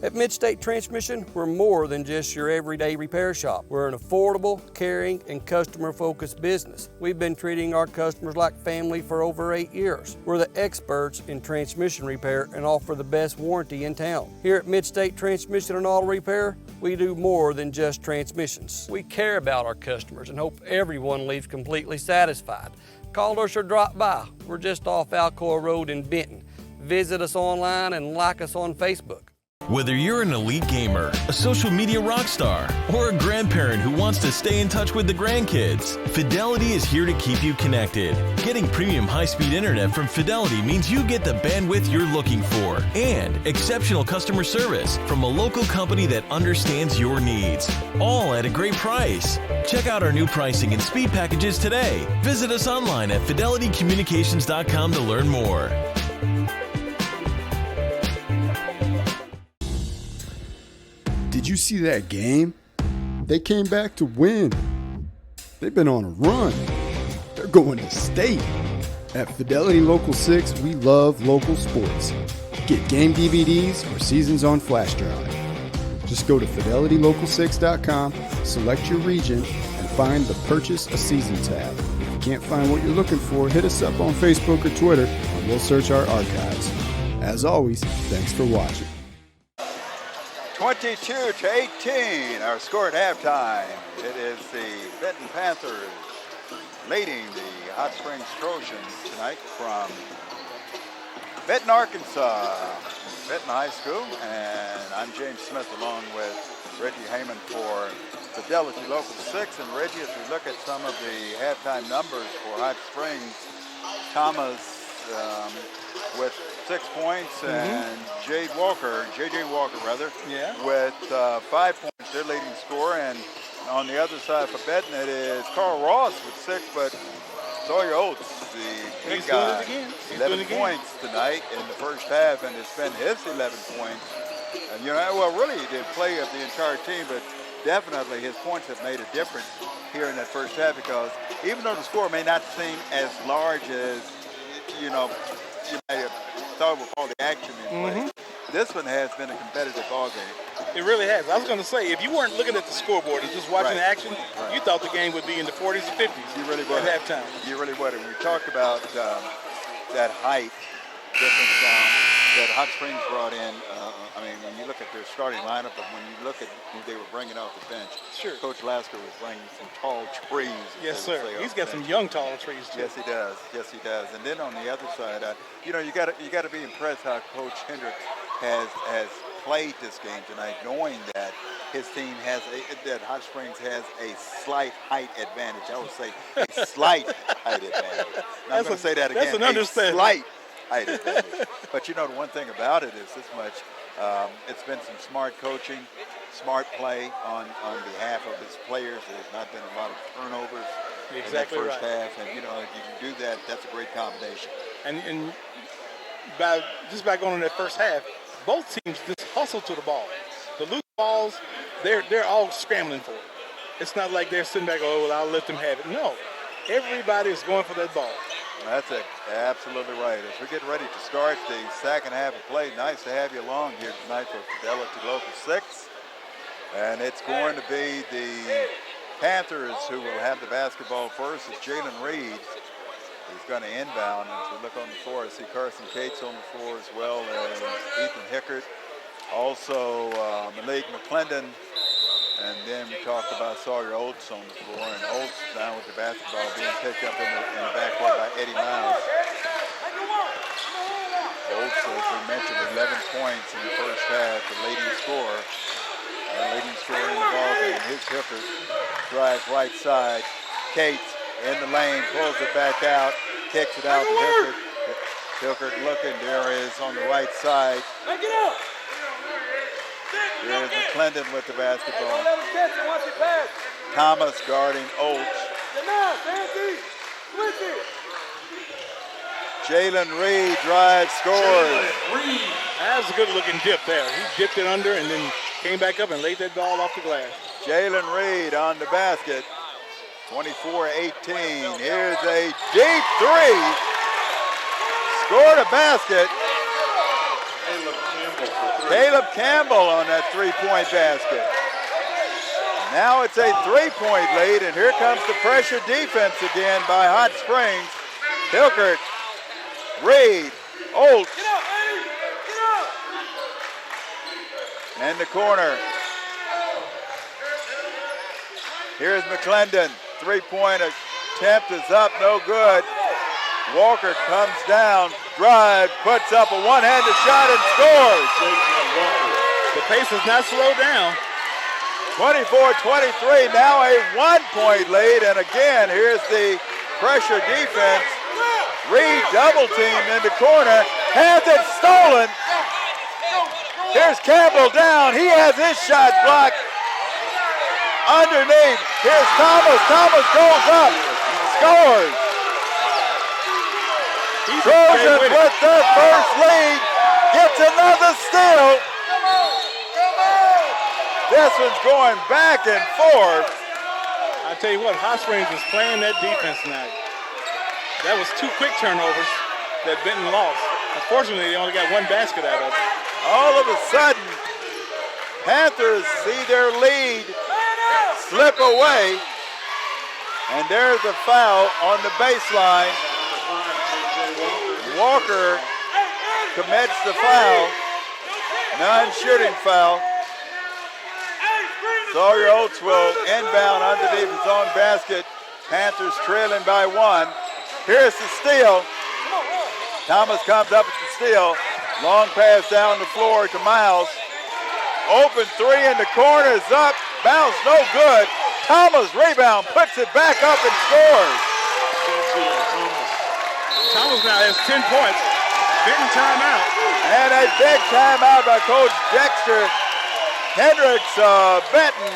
At Midstate Transmission, we're more than just your everyday repair shop. We're an affordable, caring, and customer-focused business. We've been treating our customers like family for over 8 years. We're the experts in transmission repair and offer the best warranty in town. Here at Midstate Transmission and Auto Repair, we do more than just transmissions. We care about our customers and hope everyone leaves completely satisfied. Call us or drop by. We're just off Alcoa Road in Benton. Visit us online and like us on Facebook. Whether you're an elite gamer, a social media rock star, or a grandparent who wants to stay in touch with the grandkids, Fidelity is here to keep you connected. Getting premium high-speed internet from Fidelity means you get the bandwidth you're looking for and exceptional customer service from a local company that understands your needs, all at a great price. Check out our new pricing and speed packages today. Visit us online at fidelitycommunications.com to learn more. Did you see that game? They came back to win. They've been on a run. They're going to state. At Fidelity Local 6, we love local sports. Get game DVDs or seasons on flash drive. Just go to fidelitylocal6.com, select your region, and find the Purchase a Season tab. If you can't find what you're looking for, hit us up on Facebook or Twitter, and we'll search our archives. As always, thanks for watching. 22-18, our score at halftime. It is the Benton Panthers leading the Hot Springs Trojans tonight from Benton, Arkansas, Benton High School. And I'm James Smith along with Reggie Heyman for Fidelity Local 6. And Reggie, as we look at some of the halftime numbers for Hot Springs, Thomas with 6 points, and J.J. Walker, with 5 points, their leading scorer. And on the other side for Benton, it is Carl Ross with 6, but Sawyer Oates, the big guy, 11 points tonight in the first half, and it's been his 11 points. And really he did play of the entire team, but definitely his points have made a difference here in that first half, because even though the score may not seem as large as you may have thought with all the action in play, this one has been a competitive ball game. It really has. I was going to say, if you weren't looking at the scoreboard and just watching the action, you thought the game would be in the 40s and 50s. You really would. At halftime. You really would. And we talked about that height difference that Hot Springs brought in. When you look at their starting lineup, but when you look at who they were bringing off the bench, Coach Lasker was bringing some tall trees. Yes, sir. He's got some young tall trees too. Yes, he does. Yes, he does. And then on the other side, you got to be impressed how Coach Hendricks has played this game tonight, knowing that his team that Hot Springs has a slight height advantage. I would say a slight height advantage. Now, I'm going to say that again. That's an understatement. Slight height advantage. But the one thing about it is this much. It's been some smart coaching, smart play on behalf of his players. There's not been a lot of turnovers in that first half. And, if you can do that, that's a great combination. And by going in that first half, both teams just hustle to the ball. The loose balls, they're all scrambling for it. It's not like they're sitting back, oh, well, I'll let them have it. No, everybody is going for that ball. That's absolutely right. As we get ready to start the second half of play, nice to have you along here tonight for Fidelity Local 6. And it's going to be the Panthers who will have the basketball first. It's Jalen Reed who's going to inbound. As we look on the floor, I see Carson Cates on the floor as well as Ethan Hickert. Also Malik McClendon. And then we talked about Sawyer Oates on the floor. And Oates down with the basketball being picked up in the backcourt by Eddie Miles. Oates, as we mentioned, 11 points in the first half, the leading scorer. The leading scorer in the ballgame. His Hickert drives right side. Cates in the lane, pulls it back out, kicks it out to Hickert. Hickert looking, there is on the right side. Here's McClendon with the basketball. Thomas guarding Oates. Jalen Reed drives, scores. That was a good-looking dip there. He dipped it under and then came back up and laid that ball off the glass. Jalen Reed on the basket. 24-18. Here's a deep three. Scored a basket. Caleb Campbell on that three-point basket. Now it's a three-point lead, and here comes the pressure defense again by Hot Springs. Hilkert, Reed, Oates. In the corner. Here's McClendon. Three-point attempt is up, no good. Walker comes down, drive, puts up a one-handed shot and scores. The pace has not slowed down. 24-23, now a one-point lead, and again, here's the pressure defense. Reed double-teamed in the corner, has it stolen. Here's Campbell down, he has his shot blocked. Underneath, here's Thomas, Thomas goes up, scores. Trojans with their first lead, gets another steal. This one's going back and forth. I tell you what, Hot Springs is playing that defense tonight. That was two quick turnovers that Benton lost. Unfortunately, they only got one basket out of it. All of a sudden, Panthers see their lead slip away, and there's a foul on the baseline. Walker commits the foul, non-shooting foul. Sawyer Oates will inbound underneath his own basket. Panthers trailing by one. Here's the steal. Thomas comes up with the steal. Long pass down the floor to Miles. Open three in the corner is up. Bounce no good. Thomas rebound, puts it back up and scores. Thomas now has 10 points. Benton timeout. And a big timeout by Coach Dexter. Hendricks Benton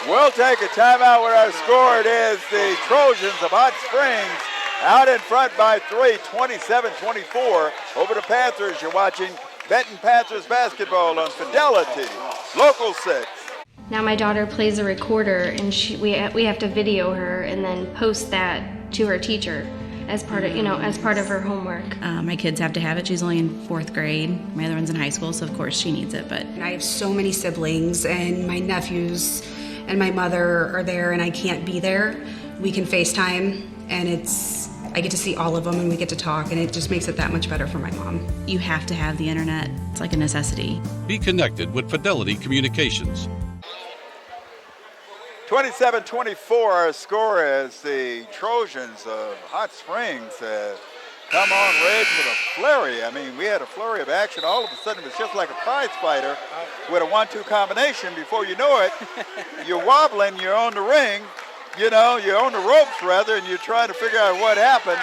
will take a timeout where our score it is the Trojans of Hot Springs out in front by 3, 27-24 over the Panthers. You're watching Benton Panthers basketball on Fidelity Local 6. Now my daughter plays a recorder, and we have to video her and then post that to her teacher as part of her homework. My kids have to have it. She's only in 4th grade. My other one's in high school, so of course she needs it. But I have so many siblings, and my nephews and my mother are there, and I can't be there. We can FaceTime, and I get to see all of them, and we get to talk, and it just makes it that much better for my mom. You have to have the internet. It's like a necessity. Be connected with Fidelity Communications. 27-24 our score as the Trojans of Hot Springs come on Ridge with a flurry. I mean, we had a flurry of action. All of a sudden, it was just like a prize fighter with a 1-2 combination. Before you know it, you're wobbling, you're on the ring, you're on the ropes rather, and you're trying to figure out what happened.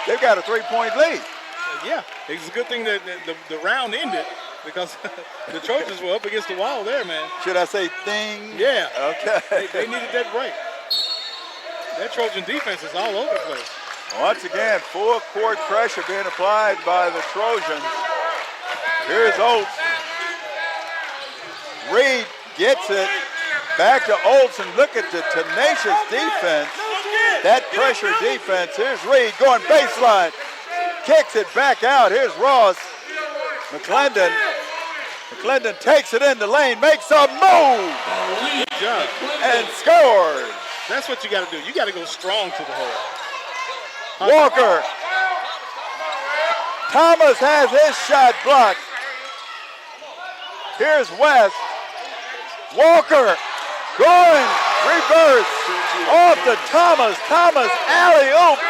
They've got a 3-point lead. Yeah, it's a good thing that the round ended because the Trojans were up against the wall there, man. Should I say thing? Yeah. Okay. They needed that break. That Trojan defense is all over the place. Once again, full court pressure being applied by the Trojans. Here's Olds. Reed gets it. Back to Olds, and look at the tenacious defense. That pressure defense. Here's Reed going baseline. Kicks it back out. Here's Ross. McClendon. McClendon takes it in the lane, makes a move. Good job. And scores. That's what you got to do. You got to go strong to the hole. Walker. Thomas has his shot blocked. Here's West. Walker going reverse off to Thomas. Thomas alley-oop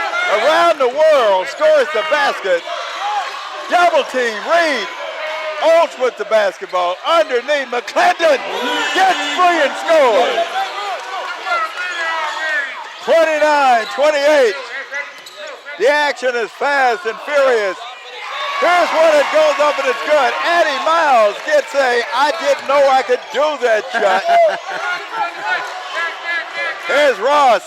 around the world, scores the basket. Double team, Reed. Olds with the basketball underneath. McClendon gets free and scores. 29-28. The action is fast and furious. Here's one that goes up and it's good. Addie Miles gets I didn't know I could do that shot. Here's Ross.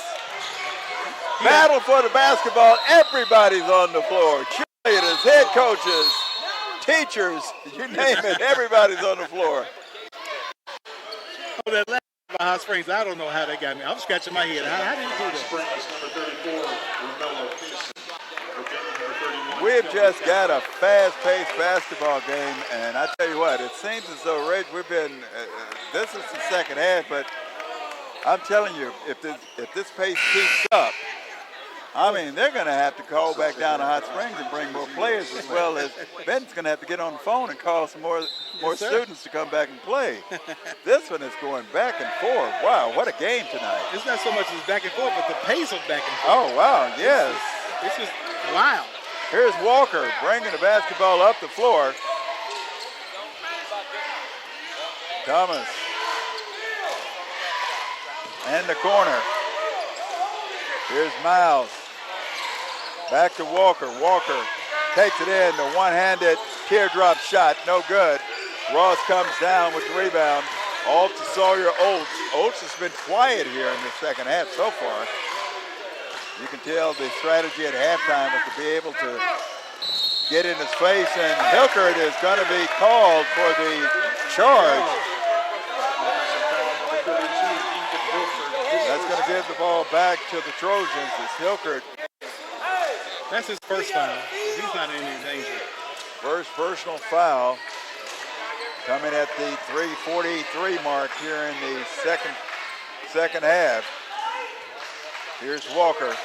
Battle for the basketball. Everybody's on the floor. Cheerleaders, head coaches, teachers, you name it. Everybody's on the floor. Oh, that last by Hot Springs, I don't know how they got me. I'm scratching my head. How did you do that? We've just got a fast-paced basketball game, and I tell you what, it seems as though, Reg, we've been, this is the second half, but I'm telling you, if this pace keeps up, I mean, they're going to have to call back down to Hot Springs and bring more players, as well as Benton's going to have to get on the phone and call some more students to come back and play. This one is going back and forth. Wow, what a game tonight. It's not so much as back and forth, but the pace of back and forth. Oh, wow, yes. This is wild. Here's Walker bringing the basketball up the floor. Thomas. And the corner. Here's Miles. Back to Walker. Walker takes it in. The one-handed teardrop shot. No good. Ross comes down with the rebound. All to Sawyer Oates. Oates has been quiet here in the second half so far. You can tell the strategy at halftime was to be able to get in his face, and Hilkert is going to be called for the charge. That's going to give the ball back to the Trojans. It's Hilkert. That's his first foul. He's not in any danger. First personal foul coming at the 3:43 mark here in the second half. Here's Walker.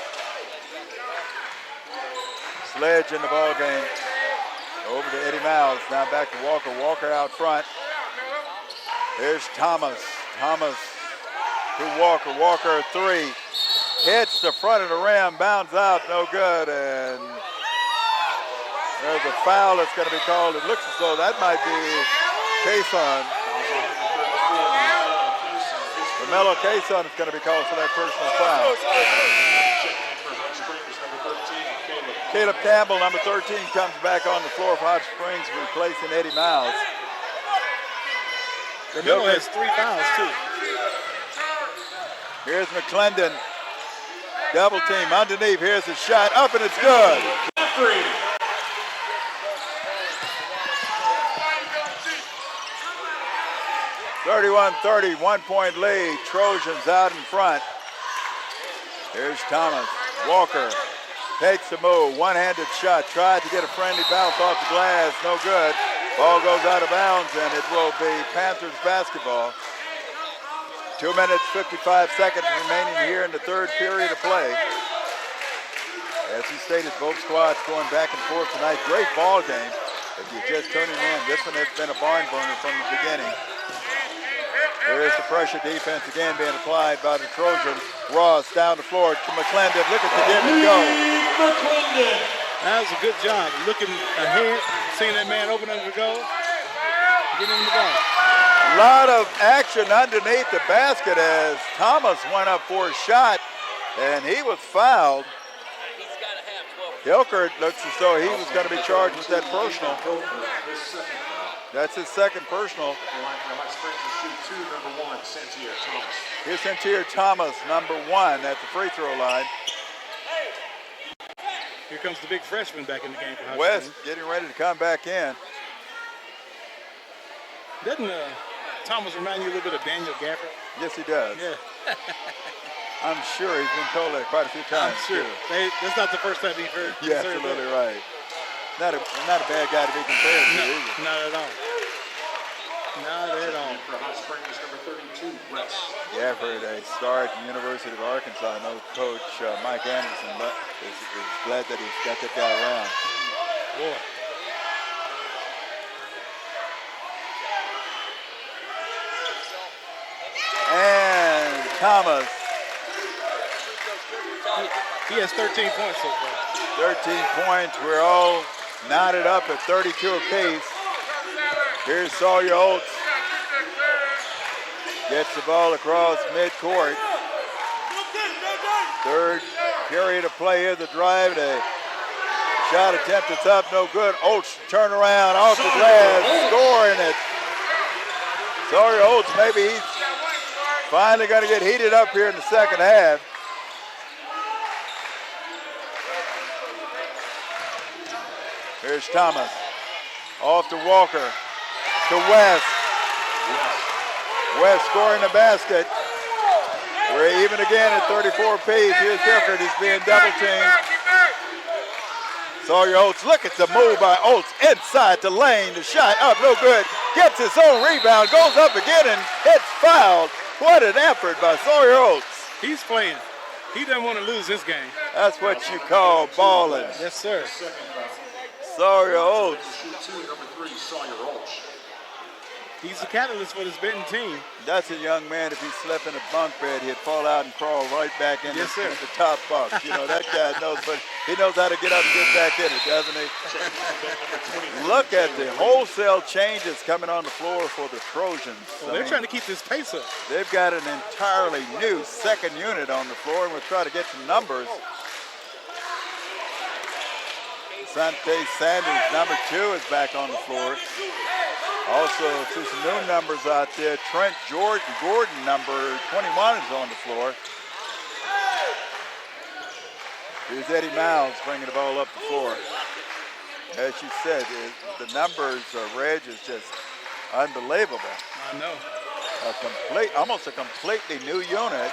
Sledge in the ball game. Over to Eddie Miles. Now back to Walker. Walker out front. Here's Thomas. Thomas to Walker. Walker, three. Hits the front of the rim. Bounds out. No good. And there's a foul that's going to be called. It looks as though that might be Cason. Romelo Cason is going to be called for that personal foul. Caleb Campbell, number 13, comes back on the floor for Hot Springs, replacing Eddie Miles. Romelo has 3 fouls, too. Here's McClendon. Double team underneath. Here's the shot. Up, and it's good. 31-30, 1-point lead. Trojans out in front. Here's Thomas. Walker takes the move. One-handed shot. Tried to get a friendly bounce off the glass. No good. Ball goes out of bounds, and it will be Panthers basketball. 2 minutes, 55 seconds remaining here in the third period of play. As he stated, both squads going back and forth tonight. Great ball game. If you're just tuning in, this one has been a barn burner from the beginning. There is the pressure defense again being applied by the Trojans. Ross down the floor to McClendon. Look at the give and go. That was a good job. Looking ahead, seeing that man open up to go, getting him the ball. A lot of action underneath the basket as Thomas went up for a shot, and he was fouled. Hilkert looks as though he was going to be charged with that personal. That's his second personal. Here's Santier Thomas, number 1 at the free throw line. Here comes the big freshman back in the game for Hot West Springs. getting ready to come back in. Doesn't Thomas remind you a little bit of Daniel Gafford? Yes, he does. Yeah. I'm sure he's been told that quite a few times. I'm sure. That's not the first time he's heard. You're absolutely right. Not a bad guy to be compared to, is he? Not at all. Not at all. For Hot Springs, number 32, Wes. Gafford, a star at the University of Arkansas. I know Coach Mike Anderson is glad that he's got that guy around. Boy. And Thomas. He has 13 points so far. 13 points. We're all knotted up at 32 apiece. Here's Sawyer Oates. Gets the ball across midcourt. Third period of play here. The drive. The shot attempt is up. No good. Oates turn around off the glass. Scoring it. Sawyer Oates, maybe he's finally going to get heated up here in the second half. Here's Thomas. Off to Walker. To West. West scoring the basket. We're even again at 34 apiece. Here's Hilkert. He's being double teamed. Sawyer Oates, look at the move by Oates inside the lane. The shot up, no good. Gets his own rebound, goes up again and hits fouled. What an effort by Sawyer Oates. He's playing. He doesn't want to lose this game. That's what you call balling. Yes, sir. Sawyer Oates. Number 3, Sawyer Oates. He's the catalyst for this Benton team. That's a young man. If he slept in a bunk bed, he'd fall out and crawl right back into the top bunk. You know, that guy knows, but he knows how to get up and get back in it, doesn't he? Look at the wholesale changes coming on the floor for the Trojans. Well, they're trying to keep this pace up. They've got an entirely new second unit on the floor, and we'll try to get some numbers. Sante Sanders, number 2, is back on the floor. Also, see some new numbers out there. Trent Gordon, number 21, is on the floor. Here's Eddie Miles bringing the ball up the floor. As you said, the numbers, Reg, is just unbelievable. I know. Almost a completely new unit.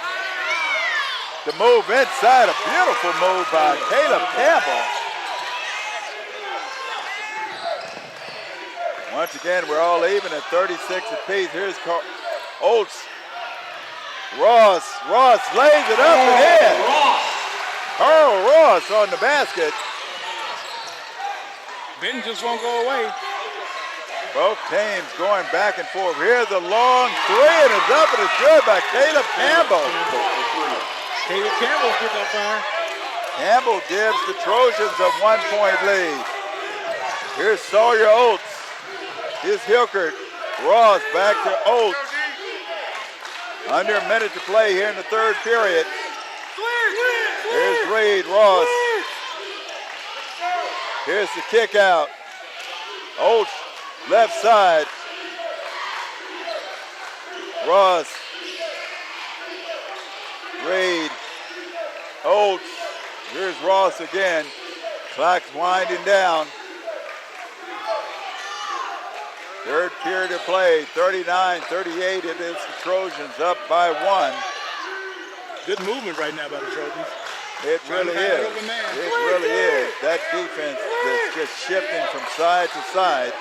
The move inside, a beautiful move by Caleb Campbell. Once again, we're all even at 36 apiece. Here's Oates. Ross lays it up and in. Carl Ross on the basket. Benton just won't go away. Both teams going back and forth. Here's a long three, and it's up, and it's good by Caleb Campbell. Caleb Campbell's getting up fire. Campbell gives the Trojans a 1-point lead. Here's Sawyer Oates. Here's Hilkert. Ross back to Oates. Under a minute to play here in the third period. Here's Reed. Ross. Here's the kick out. Oates, left side. Ross. Reed. Oates. Here's Ross again. Clock's winding down. Third period of play, 39-38. It is the Trojans up by 1. Good movement right now by the Trojans. It really is. It really is. That defense is just shifting from side to side.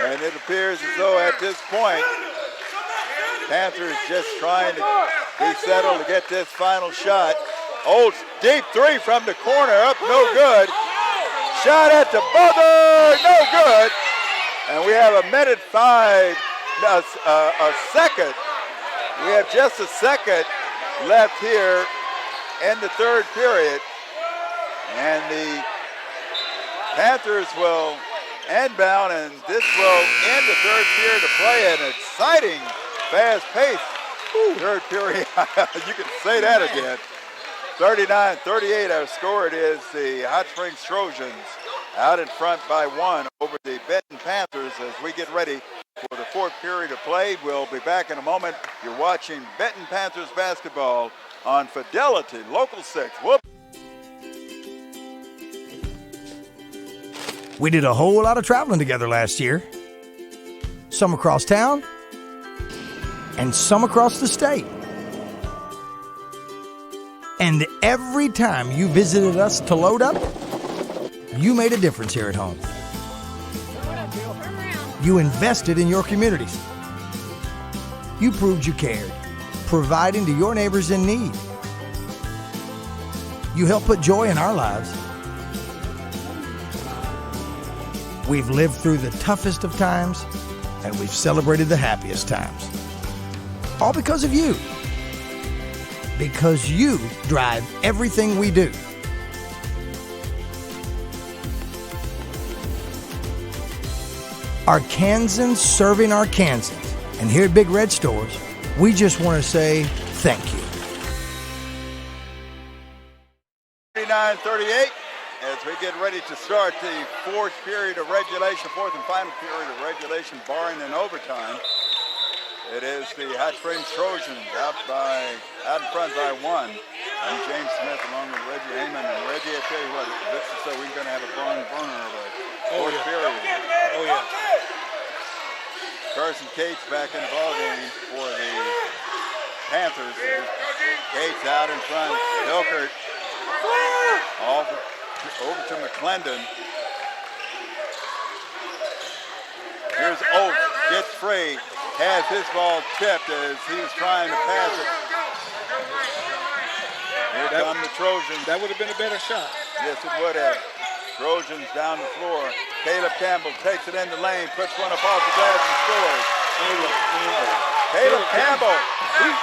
And it appears as though at this point, Panther is just trying to be settled to get this final shot. Oates, deep three from the corner, up no good. Shot at the buzzer, no good. And we have a minute 5, a second. We have just a second left here in the third period. And the Panthers will inbound, and this will end the third period of play. An exciting, fast pace third period. You can say that again. 39-38 our score. It is the Hot Springs Trojans out in front by 1 over the Benton Panthers as we get ready for the fourth period of play. We'll be back in a moment. You're watching Benton Panthers basketball on Fidelity Local 6. Whoop. We did a whole lot of traveling together last year. some across town, and some across the state. And every time you visited us to load up, you made a difference here at home. You invested in your communities. You proved you cared, providing to your neighbors in need. You helped put joy in our lives. We've lived through the toughest of times, and we've celebrated the happiest times. All because of you. Because you drive everything we do. Arkansans serving Arkansans. And here at Big Red Stores, we just want to say thank you. 39-38 as we get ready to start the fourth period of regulation, fourth and final period of regulation, barring an overtime. It is the Hot Springs Trojans out in front by 1. I'm James Smith along with Reggie Heyman. And Reggie, I tell you what, this is so we're going to have a barn burner of a fourth period. Oh, yeah. Carson Cates back in the ballgame for the Panthers. Cates out in front. Hilkert off over to McClendon. Here's Oates, gets free, has his ball tipped as he was trying to pass it. Here come the Trojans. That would have been a better shot. Yes, it would have. Trojans down the floor. Caleb Campbell takes it in the lane, puts one up off the glass and scores. Caleb Campbell,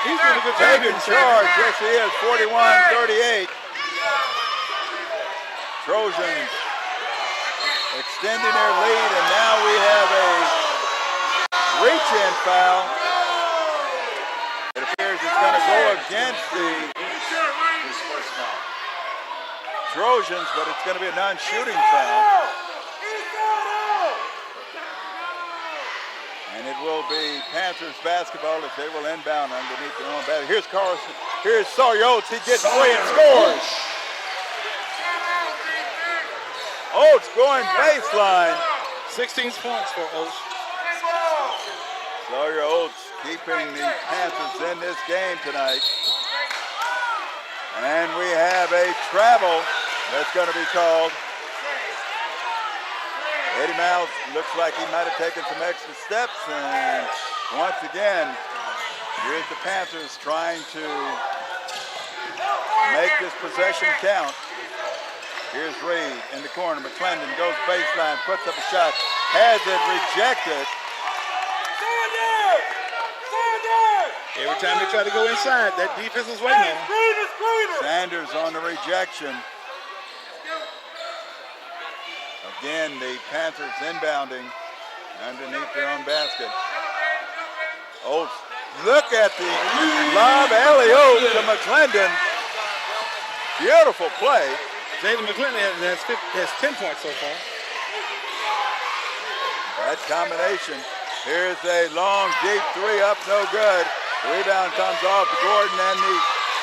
he's doing a good job. Taking charge, yes he is, 41-38. Trojans extending their lead, and now we have a reach-in foul. It appears it's going to go against the Trojans, but it's going to be a non-shooting foul. And it will be Panthers basketball as they will inbound underneath their own basket. Here's Carlson. Here's Sawyer Oates. He gets free and scores. Oates going baseline. 16 points for Oates. Sawyer Oates keeping the Panthers in this game tonight. And we have a travel that's going to be called. Eddie Miles looks like he might have taken some extra steps, and once again, here's the Panthers trying to make this possession count. Here's Reed in the corner. McClendon goes baseline, puts up a shot, has it rejected. Every time they try to go inside, that defense is waiting on them. Sanders on the rejection. Again, the Panthers inbounding underneath their own basket. Oates, look at the lob alley-oop to McClendon. Beautiful play. Jalen McClendon has 10 points so far. That combination. Here's a long, deep three up, no good. The rebound comes off to Gordon, and the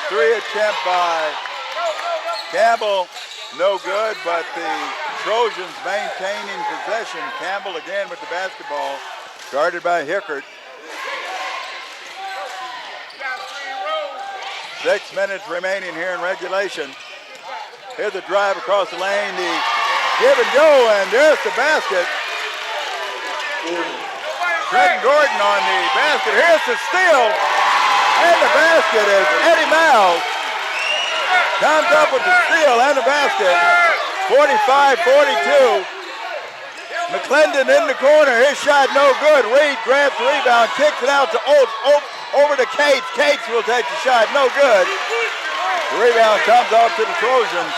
three attempt by Campbell, no good, but the Trojans maintaining possession. Campbell again with the basketball, guarded by Hickert. 6 minutes remaining here in regulation. Here's the drive across the lane, the give and go, and there's the basket. Trenton Gordon on the basket. Here's the steal, and the basket is Eddie Miles. Comes up with the steal and the basket. 45-42. McClendon in the corner. His shot no good. Reed grabs the rebound, kicks it out to Oates. Oates over to Cates. Cates will take the shot. No good. The rebound comes off to the Trojans.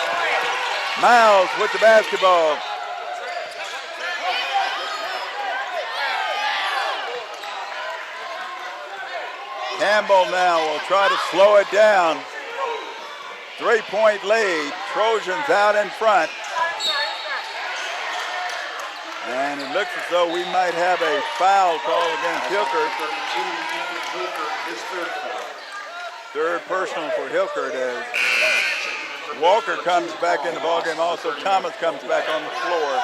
Miles with the basketball. Campbell now will try to slow it down. 3-point lead. Trojans out in front. And it looks as though we might have a foul call against Hilkert. Third personal for Hilkert as Walker comes back in the ballgame. Also, Thomas comes back on the floor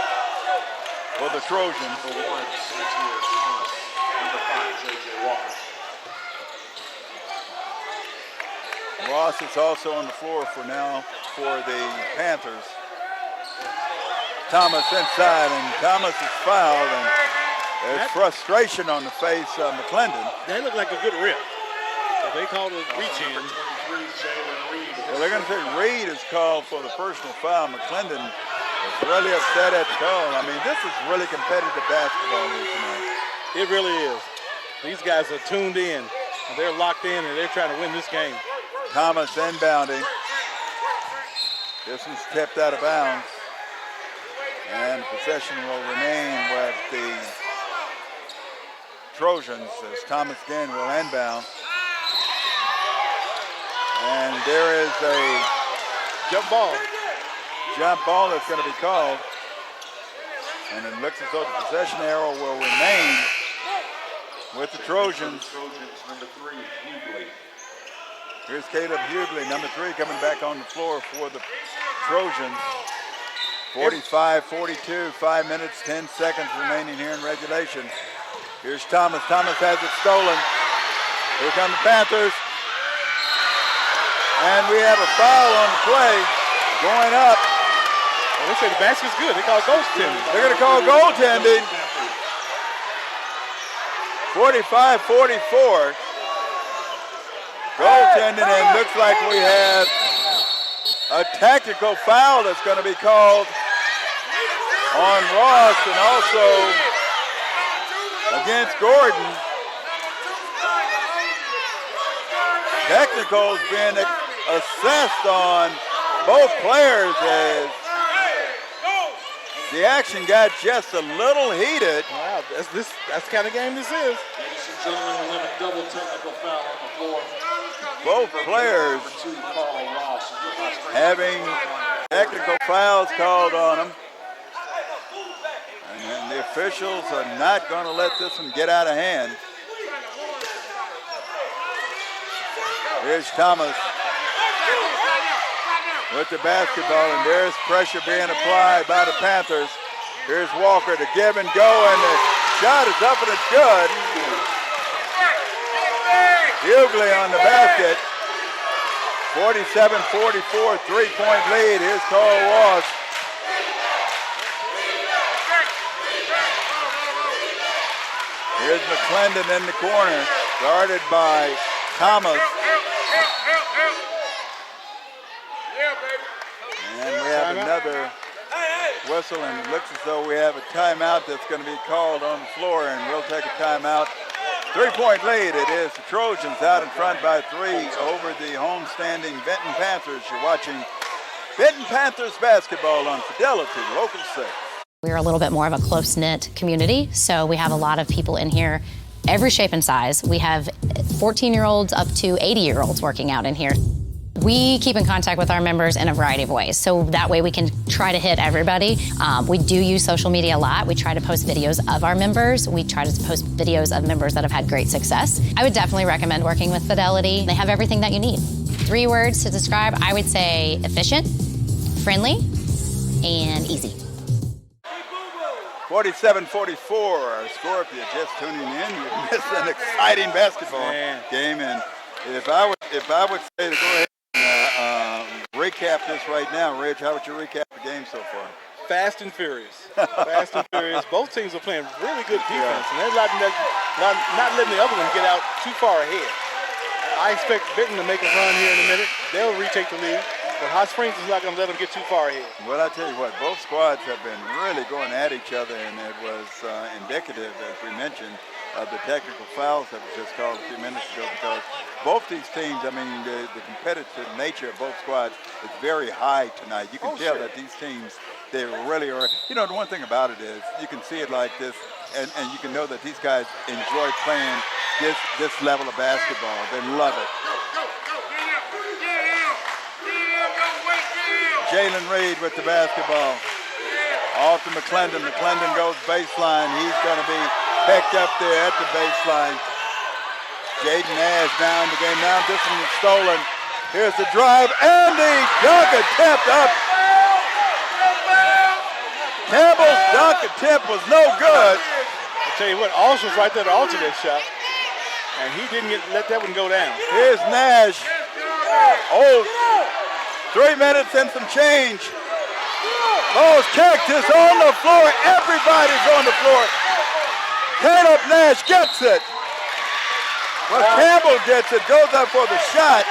for the Trojans. Ross is also on the floor for the Panthers. Thomas inside, and Thomas is fouled, and there's frustration on the face of McClendon. That looked like a good rip. So they called a reach in. Well, they're going to say Reed is called for the personal foul. McClendon is really upset at the call. I mean, this is really competitive basketball here tonight. It really is. These guys are tuned in, and they're locked in, and they're trying to win this game. Thomas inbounding. This one's tipped out of bounds. And possession will remain with the Trojans as Thomas again will inbound. And there is a jump ball. Jump ball that's going to be called. And it looks as though the possession arrow will remain with the Trojans. Number 3, Hughley. Here's Caleb Hughley, number 3, coming back on the floor for the Trojans. 45-42, 5 minutes, 10 seconds remaining here in regulation. Here's Thomas. Thomas has it stolen. Here come the Panthers. And we have a foul on the play going up. Well, they say the basket's good. They call goaltending. They're going to call goaltending. 45-44. Goaltending, and looks like we have a tactical foul that's going to be called on Ross and also against Gordon. Technical's been assessed on both players as the action got just a little heated. Wow, that's the kind of game this is. Ladies and gentlemen, we'll have a double technical foul on the floor. Both players having technical fouls called on them. And the officials are not going to let this one get out of hand. Here's Thomas with the basketball, and there's pressure being applied by the Panthers. Here's Walker to give and go, and the shot is up and it's good. Hughley on the basket. 47-44, 3-point lead. Here's Carl Ross. Here's McClendon in the corner, guarded by Thomas. And we have another whistle, and it looks as though we have a timeout that's going to be called on the floor, and we'll take a timeout. 3-point lead. It is the Trojans out in front by 3 over the homestanding Benton Panthers. You're watching Benton Panthers basketball on Fidelity Local 6. We're a little bit more of a close-knit community, so we have a lot of people in here, every shape and size. We have 14-year-olds up to 80-year-olds working out in here. We keep in contact with our members in a variety of ways, so that way we can try to hit everybody. We do use social media a lot. We try to post videos of our members. We try to post videos of members that have had great success. I would definitely recommend working with Fidelity. They have everything that you need. 3 words to describe, I would say efficient, friendly, and easy. 47-44, our score. If you're just tuning in, you missed an exciting basketball game. And if I would say to go ahead and recap this right now, Rich, how would you recap the game so far? Fast and furious. Fast and furious. Both teams are playing really good defense, and they're not letting the other one get out too far ahead. I expect Benton to make a run here in a minute. They'll retake the lead. But Hot Springs is not going to let them get too far ahead. Well, I tell you what, both squads have been really going at each other, and it was indicative, as we mentioned, of the technical fouls that was just called a few minutes ago, because both these teams, I mean, the competitive nature of both squads is very high tonight. You can tell that these teams, they really are. You know, the one thing about it is you can see it like this, and you can know that these guys enjoy playing this level of basketball. They love it. Jalen Reed with the basketball. Off to McClendon. McClendon goes baseline. He's going to be picked up there at the baseline. Jaden Nash now in the game. Now this one is stolen. Here's the drive and the dunk attempt up. Campbell's dunk attempt was no good. I'll tell you what, Alls was right there to alter that shot. And he didn't let that one go down. Here's Nash. Oh, 3 minutes and some change. Ball's kicked. It's on the floor. Everybody's on the floor. Caleb Nash gets it. Well, Campbell gets it. Goes up for the shot.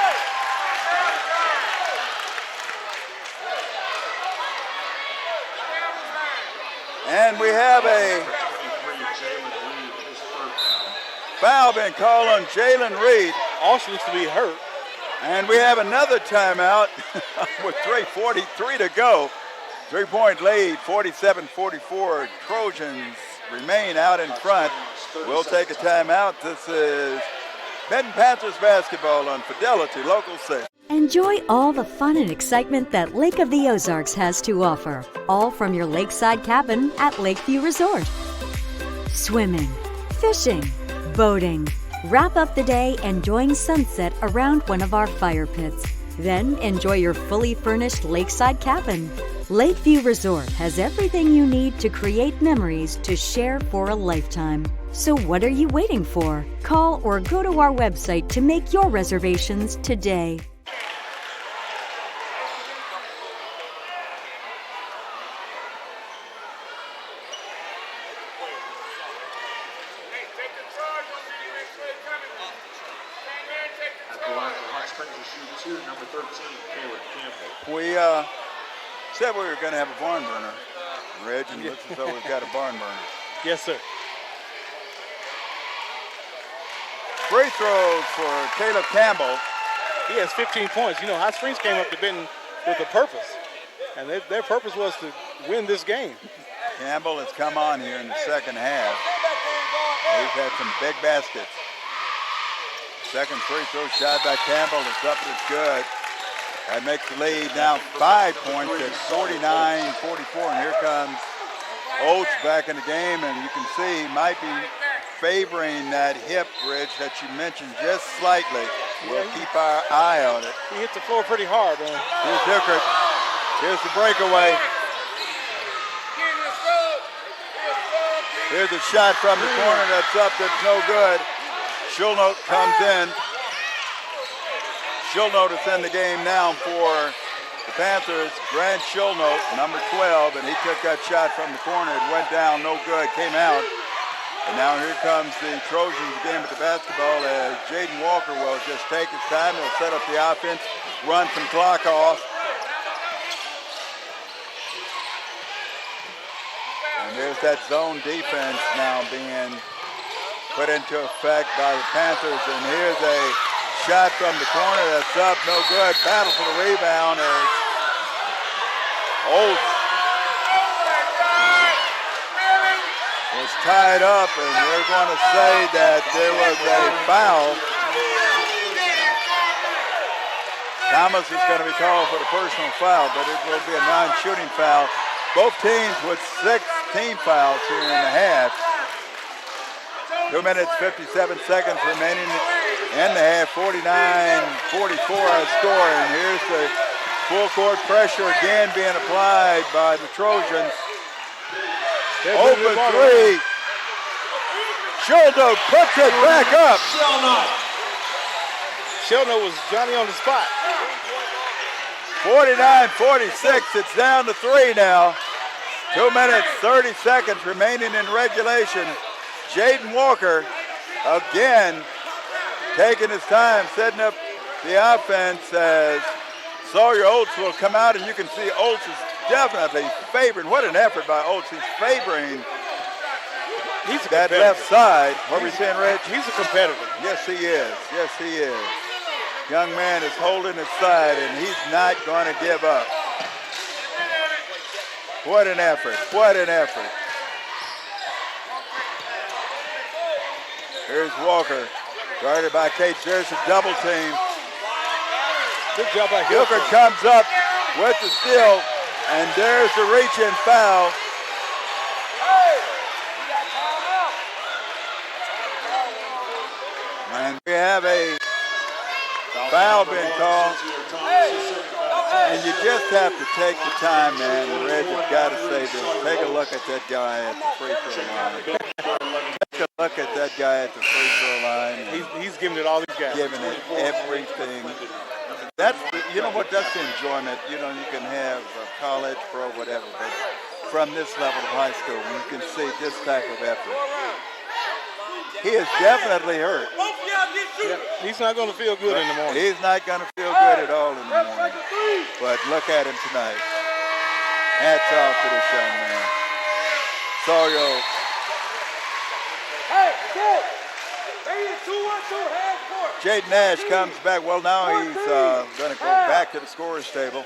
And we have a foul being called on Jalen Reed. Also looks to be hurt. And we have another timeout with 3:43 to go. 3-point lead, 47-44. Trojans remain out in front. We'll take a timeout. This is Benton Panthers basketball on Fidelity Local 6. Enjoy all the fun and excitement that Lake of the Ozarks has to offer, all from your lakeside cabin at Lakeview Resort. Swimming, fishing, boating. Wrap up the day enjoying sunset around one of our fire pits. Then enjoy your fully furnished lakeside cabin. Lakeview Resort has everything you need to create memories to share for a lifetime. So what are you waiting for? Call or go to our website to make your reservations today. We said we were going to have a barn burner, Reg, and looks as though we've got a barn burner. Yes, sir. Free throws for Caleb Campbell. He has 15 points. You know, Hot Springs came up to Benton with a purpose, and their purpose was to win this game. Campbell has come on here in the second half. He's had some big baskets. Second free throw shot by Campbell. It's up and it's good. That makes the lead now 5 points at 49-44. And here comes Oates back in the game. And you can see might be favoring that hip bridge that you mentioned just slightly. We'll keep our eye on it. He hit the floor pretty hard, man. Here's Dickert. Here's the breakaway. Here's a shot from the corner that's up, that's no good. Schulnote comes in. Schulnote is in the game now for the Panthers. Grant Schulnote, number 12, and he took that shot from the corner. It went down, no good, came out. And now here comes the Trojans again with the basketball as Jaden Walker will just take his time. He'll set up the offense, run some clock off. And there's that zone defense now being put into effect by the Panthers. And here's a shot from the corner that's up, no good. Battle for the rebound as Oates was tied up, and we're going to say that there was a foul. Thomas is going to be called for the personal foul, but it will be a non-shooting foul. Both teams with 6 team fouls here in the half. 2 minutes, 57 seconds remaining in the half. 49-44 our score, and here's the full court pressure again being applied by the Trojans. Open three. Schulnote puts it back up. Schulnote was Johnny on the spot. 49-46, it's down to 3 now. 2 minutes, 30 seconds remaining in regulation. Jaden Walker again taking his time, setting up the offense as Sawyer Oates will come out, and you can see Oates is definitely favoring. What an effort by Oates. He's favoring that left side. What were you saying, Reg? He's a competitor. Yes, he is. Yes, he is. Young man is holding his side, and he's not going to give up. What an effort. What an effort. Here's Walker, guarded by Cates. There's a double team. Good job by Gilbert comes up with the steal, and there's the reach-in foul. And we have a foul being called. And you just have to take the time, man. Reg, you've got to say this. Take a look at that guy at the free throw line. Take a look at that guy at the free throw line. He's giving it all he's got. Giving it everything You know what, that's the enjoyment. You know, you can have college, pro, whatever, but from this level of high school, when you can see this type of effort. He is definitely hurt. Yeah, he's not going to feel good in the morning. He's not going to feel good at all in the morning. But look at him tonight. Hats off to this young man. Sawyer. Jaden Nash comes back. Well, now he's going to go back to the scorer's table.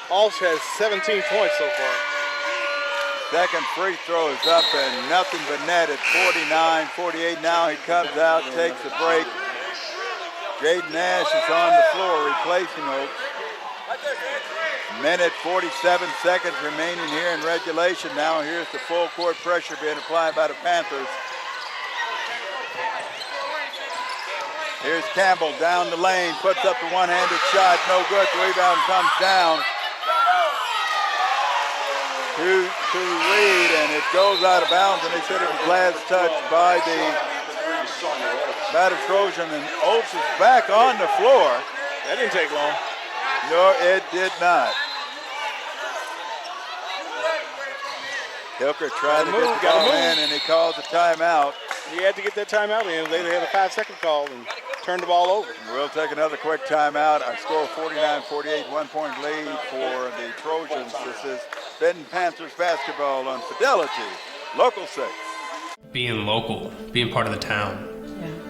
Alsh has 17 points so far. Second free throw is up and nothing but net at 49-48. Now he comes out, takes a break. Jaden Nash is on the floor replacing Oaks. Minute 47 seconds remaining here in regulation. Now here's the full court pressure being applied by the Panthers. Here's Campbell down the lane, puts up the one-handed shot, no good. The rebound comes down to Reed, and it goes out of bounds, and they said it was last touched by the Trojan, and Oates is back on the floor. That didn't take long. No, it did not. Hilker tried to get the ball in, and he called the timeout. He had to get that timeout in. They had a 5-second call and turned the ball over. We'll take another quick timeout. Our score 49-48, 1-point lead for the Trojans. This is Benton Panthers basketball on Fidelity, Local 6. Being local, being part of the town,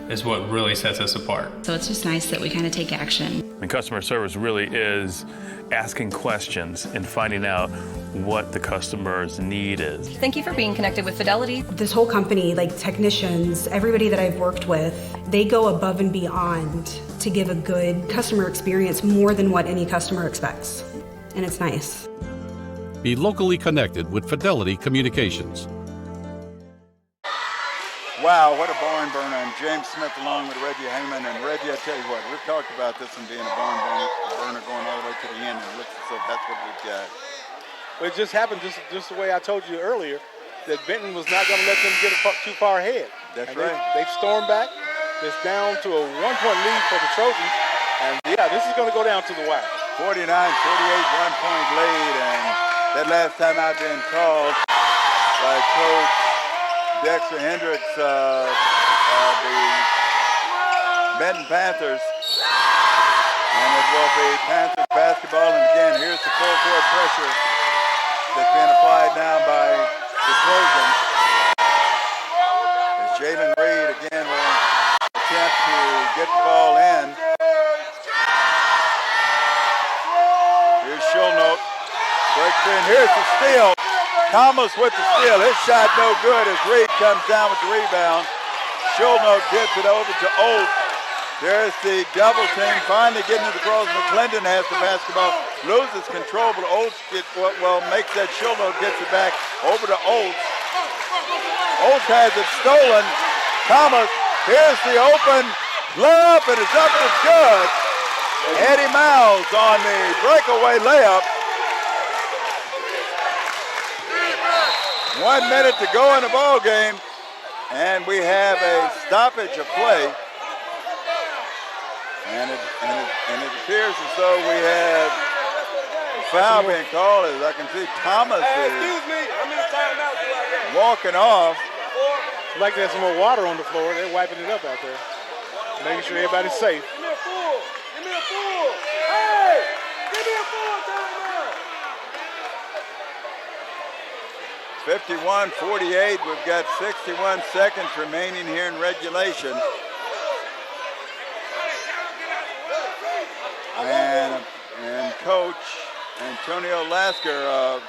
is what really sets us apart. So it's just nice that we kind of take action. And customer service really is asking questions and finding out what the customer's need is. Thank you for being connected with Fidelity. This whole company, like technicians, everybody that I've worked with, they go above and beyond to give a good customer experience more than what any customer expects. And it's nice. Be locally connected with Fidelity Communications. Wow, what a barn burner. And James Smith along with Reggie Heyman. And Reggie, I tell you what, we've talked about this and being a barn burner going all the way to the end. And it looks as if that's what we've got. Well, it just happened just the way I told you earlier, that Benton was not going to let them get too far ahead. That's and right. They've stormed back. It's down to a 1-point lead for the Trojans. And yeah, this is going to go down to the wire. 49-48, 1-point lead. And that last time out being called by Coach Dexter Hendricks of the Benton Panthers. And it will be Panthers basketball. And again, here's the full court pressure that's being applied now by the Trojans. As Jalen Reed again will attempt to get the ball in. Here's Schulnote. Breaks in. Here's the steal. Thomas with the steal. His shot no good as Reed comes down with the rebound. Schulnote gets it over to Oates. There's the double team finally getting it across. McClendon has the basketball, loses control, but Oates makes that Schulnote, gets it back over to Oates. Oates has it stolen. Thomas, here's the open layup, and it's up and it's good. Eddie Miles on the breakaway layup. 1 minute to go in the ball game, and we have a stoppage of play. And it appears as though we have a foul being called. As I can see, Thomas is walking off. I'd like to have some more water on the floor. They're wiping it up out there, making sure everybody's safe. Give me a full. Give me a full. Hey, give me a full timeout. 51-48. We've got 61 seconds remaining here in regulation. And Coach Antonio Lasker of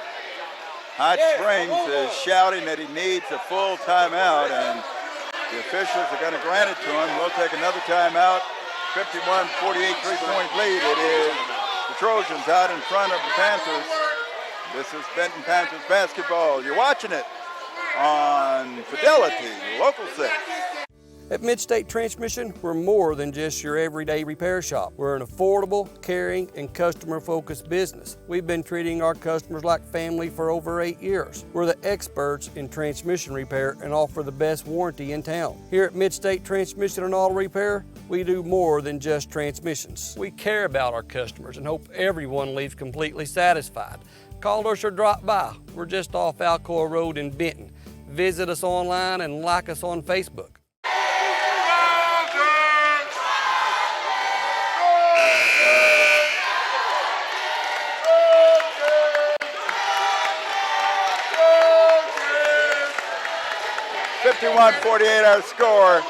Hot Springs is shouting that he needs a full timeout, and the officials are going to grant it to him. We'll take another timeout. 51-48, 3-point lead. It is the Trojans out in front of the Panthers. This is Benton Panthers basketball. You're watching it on Fidelity, Local 6. At Mid-State Transmission, we're more than just your everyday repair shop. We're an affordable, caring, and customer-focused business. We've been treating our customers like family for over 8 years. We're the experts in transmission repair and offer the best warranty in town. Here at Mid-State Transmission and Auto Repair, we do more than just transmissions. We care about our customers and hope everyone leaves completely satisfied. Call us or drop by. We're just off Alcoa Road in Benton. Visit us online and like us on Facebook. 51-48 our score.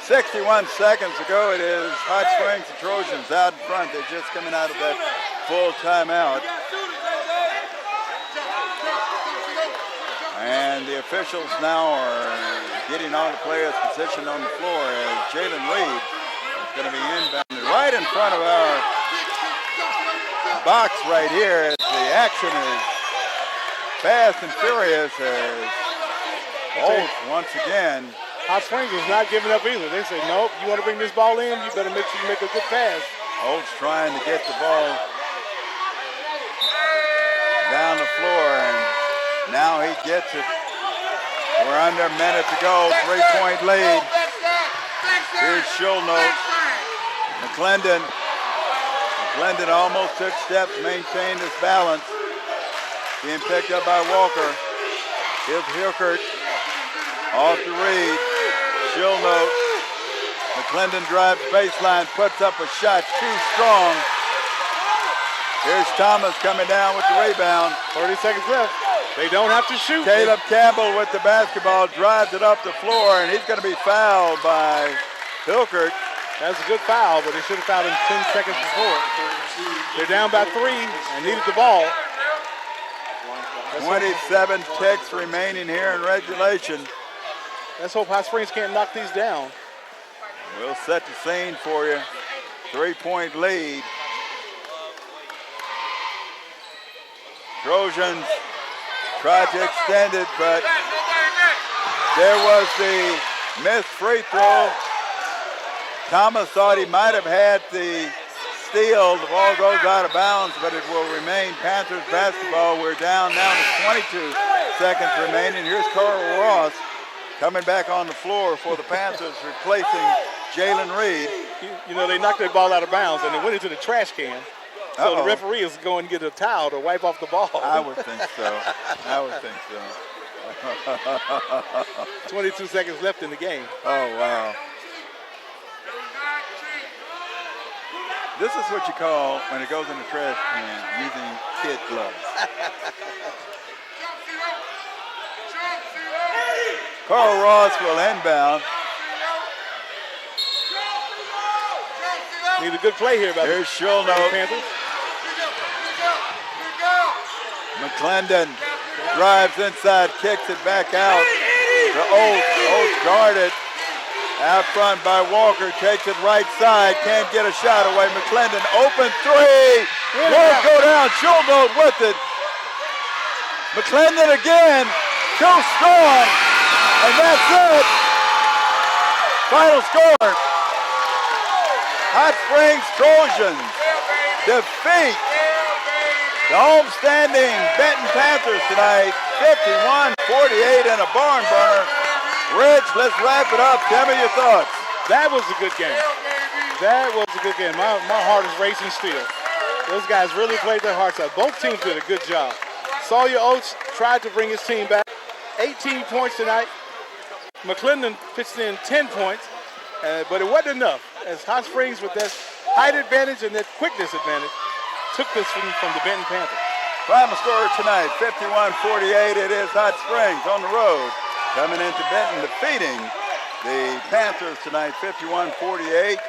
61 seconds ago, it is Hot Springs and Trojans out in front. They're just coming out of that full timeout. And the officials now are getting all the players positioned on the floor as Jalen Reed is going to be inbounded right in front of our box right here. As the action is fast and furious as Oath once again. Hot Springs is not giving up either. They say, nope, you want to bring this ball in, you better make sure you make a good pass. Oath's trying to get the ball down the floor, and now he gets it. We're under a minute to go, 3-point lead. Here's Schulnote. McClendon almost took steps, maintained his balance. Being picked up by Walker. Here's Hilkert. Off to Reed. Schulnote. McClendon drives baseline, puts up a shot too strong. Here's Thomas coming down with the rebound. 30 seconds left. They don't have to shoot. Caleb Campbell with the basketball drives it up the floor, and he's going to be fouled by Hilkert. That's a good foul, but they should have fouled him 10 seconds before. They're down by 3 and needed the ball. 27 ticks remaining here in regulation. Let's hope Hot Springs can't knock these down. We'll set the scene for you. 3-point lead. Trojans tried to extend it, but there was the missed free throw. Thomas thought he might have had the steal. The ball goes out of bounds, but it will remain Panthers basketball. We're down now to 22 seconds remaining. Here's Carl Ross coming back on the floor for the Panthers, replacing Jalen Reed. You know, they knocked that ball out of bounds and it went into the trash can. So the referee is going to get a towel to wipe off the ball. I would think so. 22 seconds left in the game. Oh, wow. This is what you call, when it goes in the trash can, using kid gloves. Carl Ross will inbound. Need a good play here. Here's Schulnote. McClendon drives inside, kicks it back out to Oath. Oath guarded. Out front by Walker, takes it right side, can't get a shot away. McClendon, open three, won't go down. Schulnote with it. McClendon again, too strong, and that's it. Final score. Hot Springs Trojans defeat the homestanding Benton Panthers tonight, 51-48 in a barn burner. Rich, let's wrap it up. Tell me your thoughts. That was a good game. That was a good game. My heart is racing still. Those guys really played their hearts out. Both teams did a good job. Sawyer Oates tried to bring his team back. 18 points tonight. McClendon pitched in 10 points, but it wasn't enough. As Hot Springs, with that height advantage and that quickness advantage, took this from the Benton Panthers. Final score tonight, 51-48. It is Hot Springs on the road, coming into Benton, defeating the Panthers tonight, 51-48.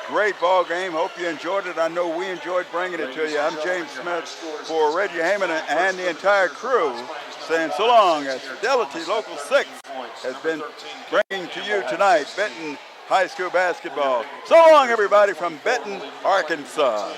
Great ball game. Hope you enjoyed it. I know we enjoyed bringing it to you. I'm James Smith for Reggie Heyman and the entire crew, saying so long as Fidelity Local 6 has been bringing to you tonight Benton High School basketball. So long, everybody, from Benton, Arkansas.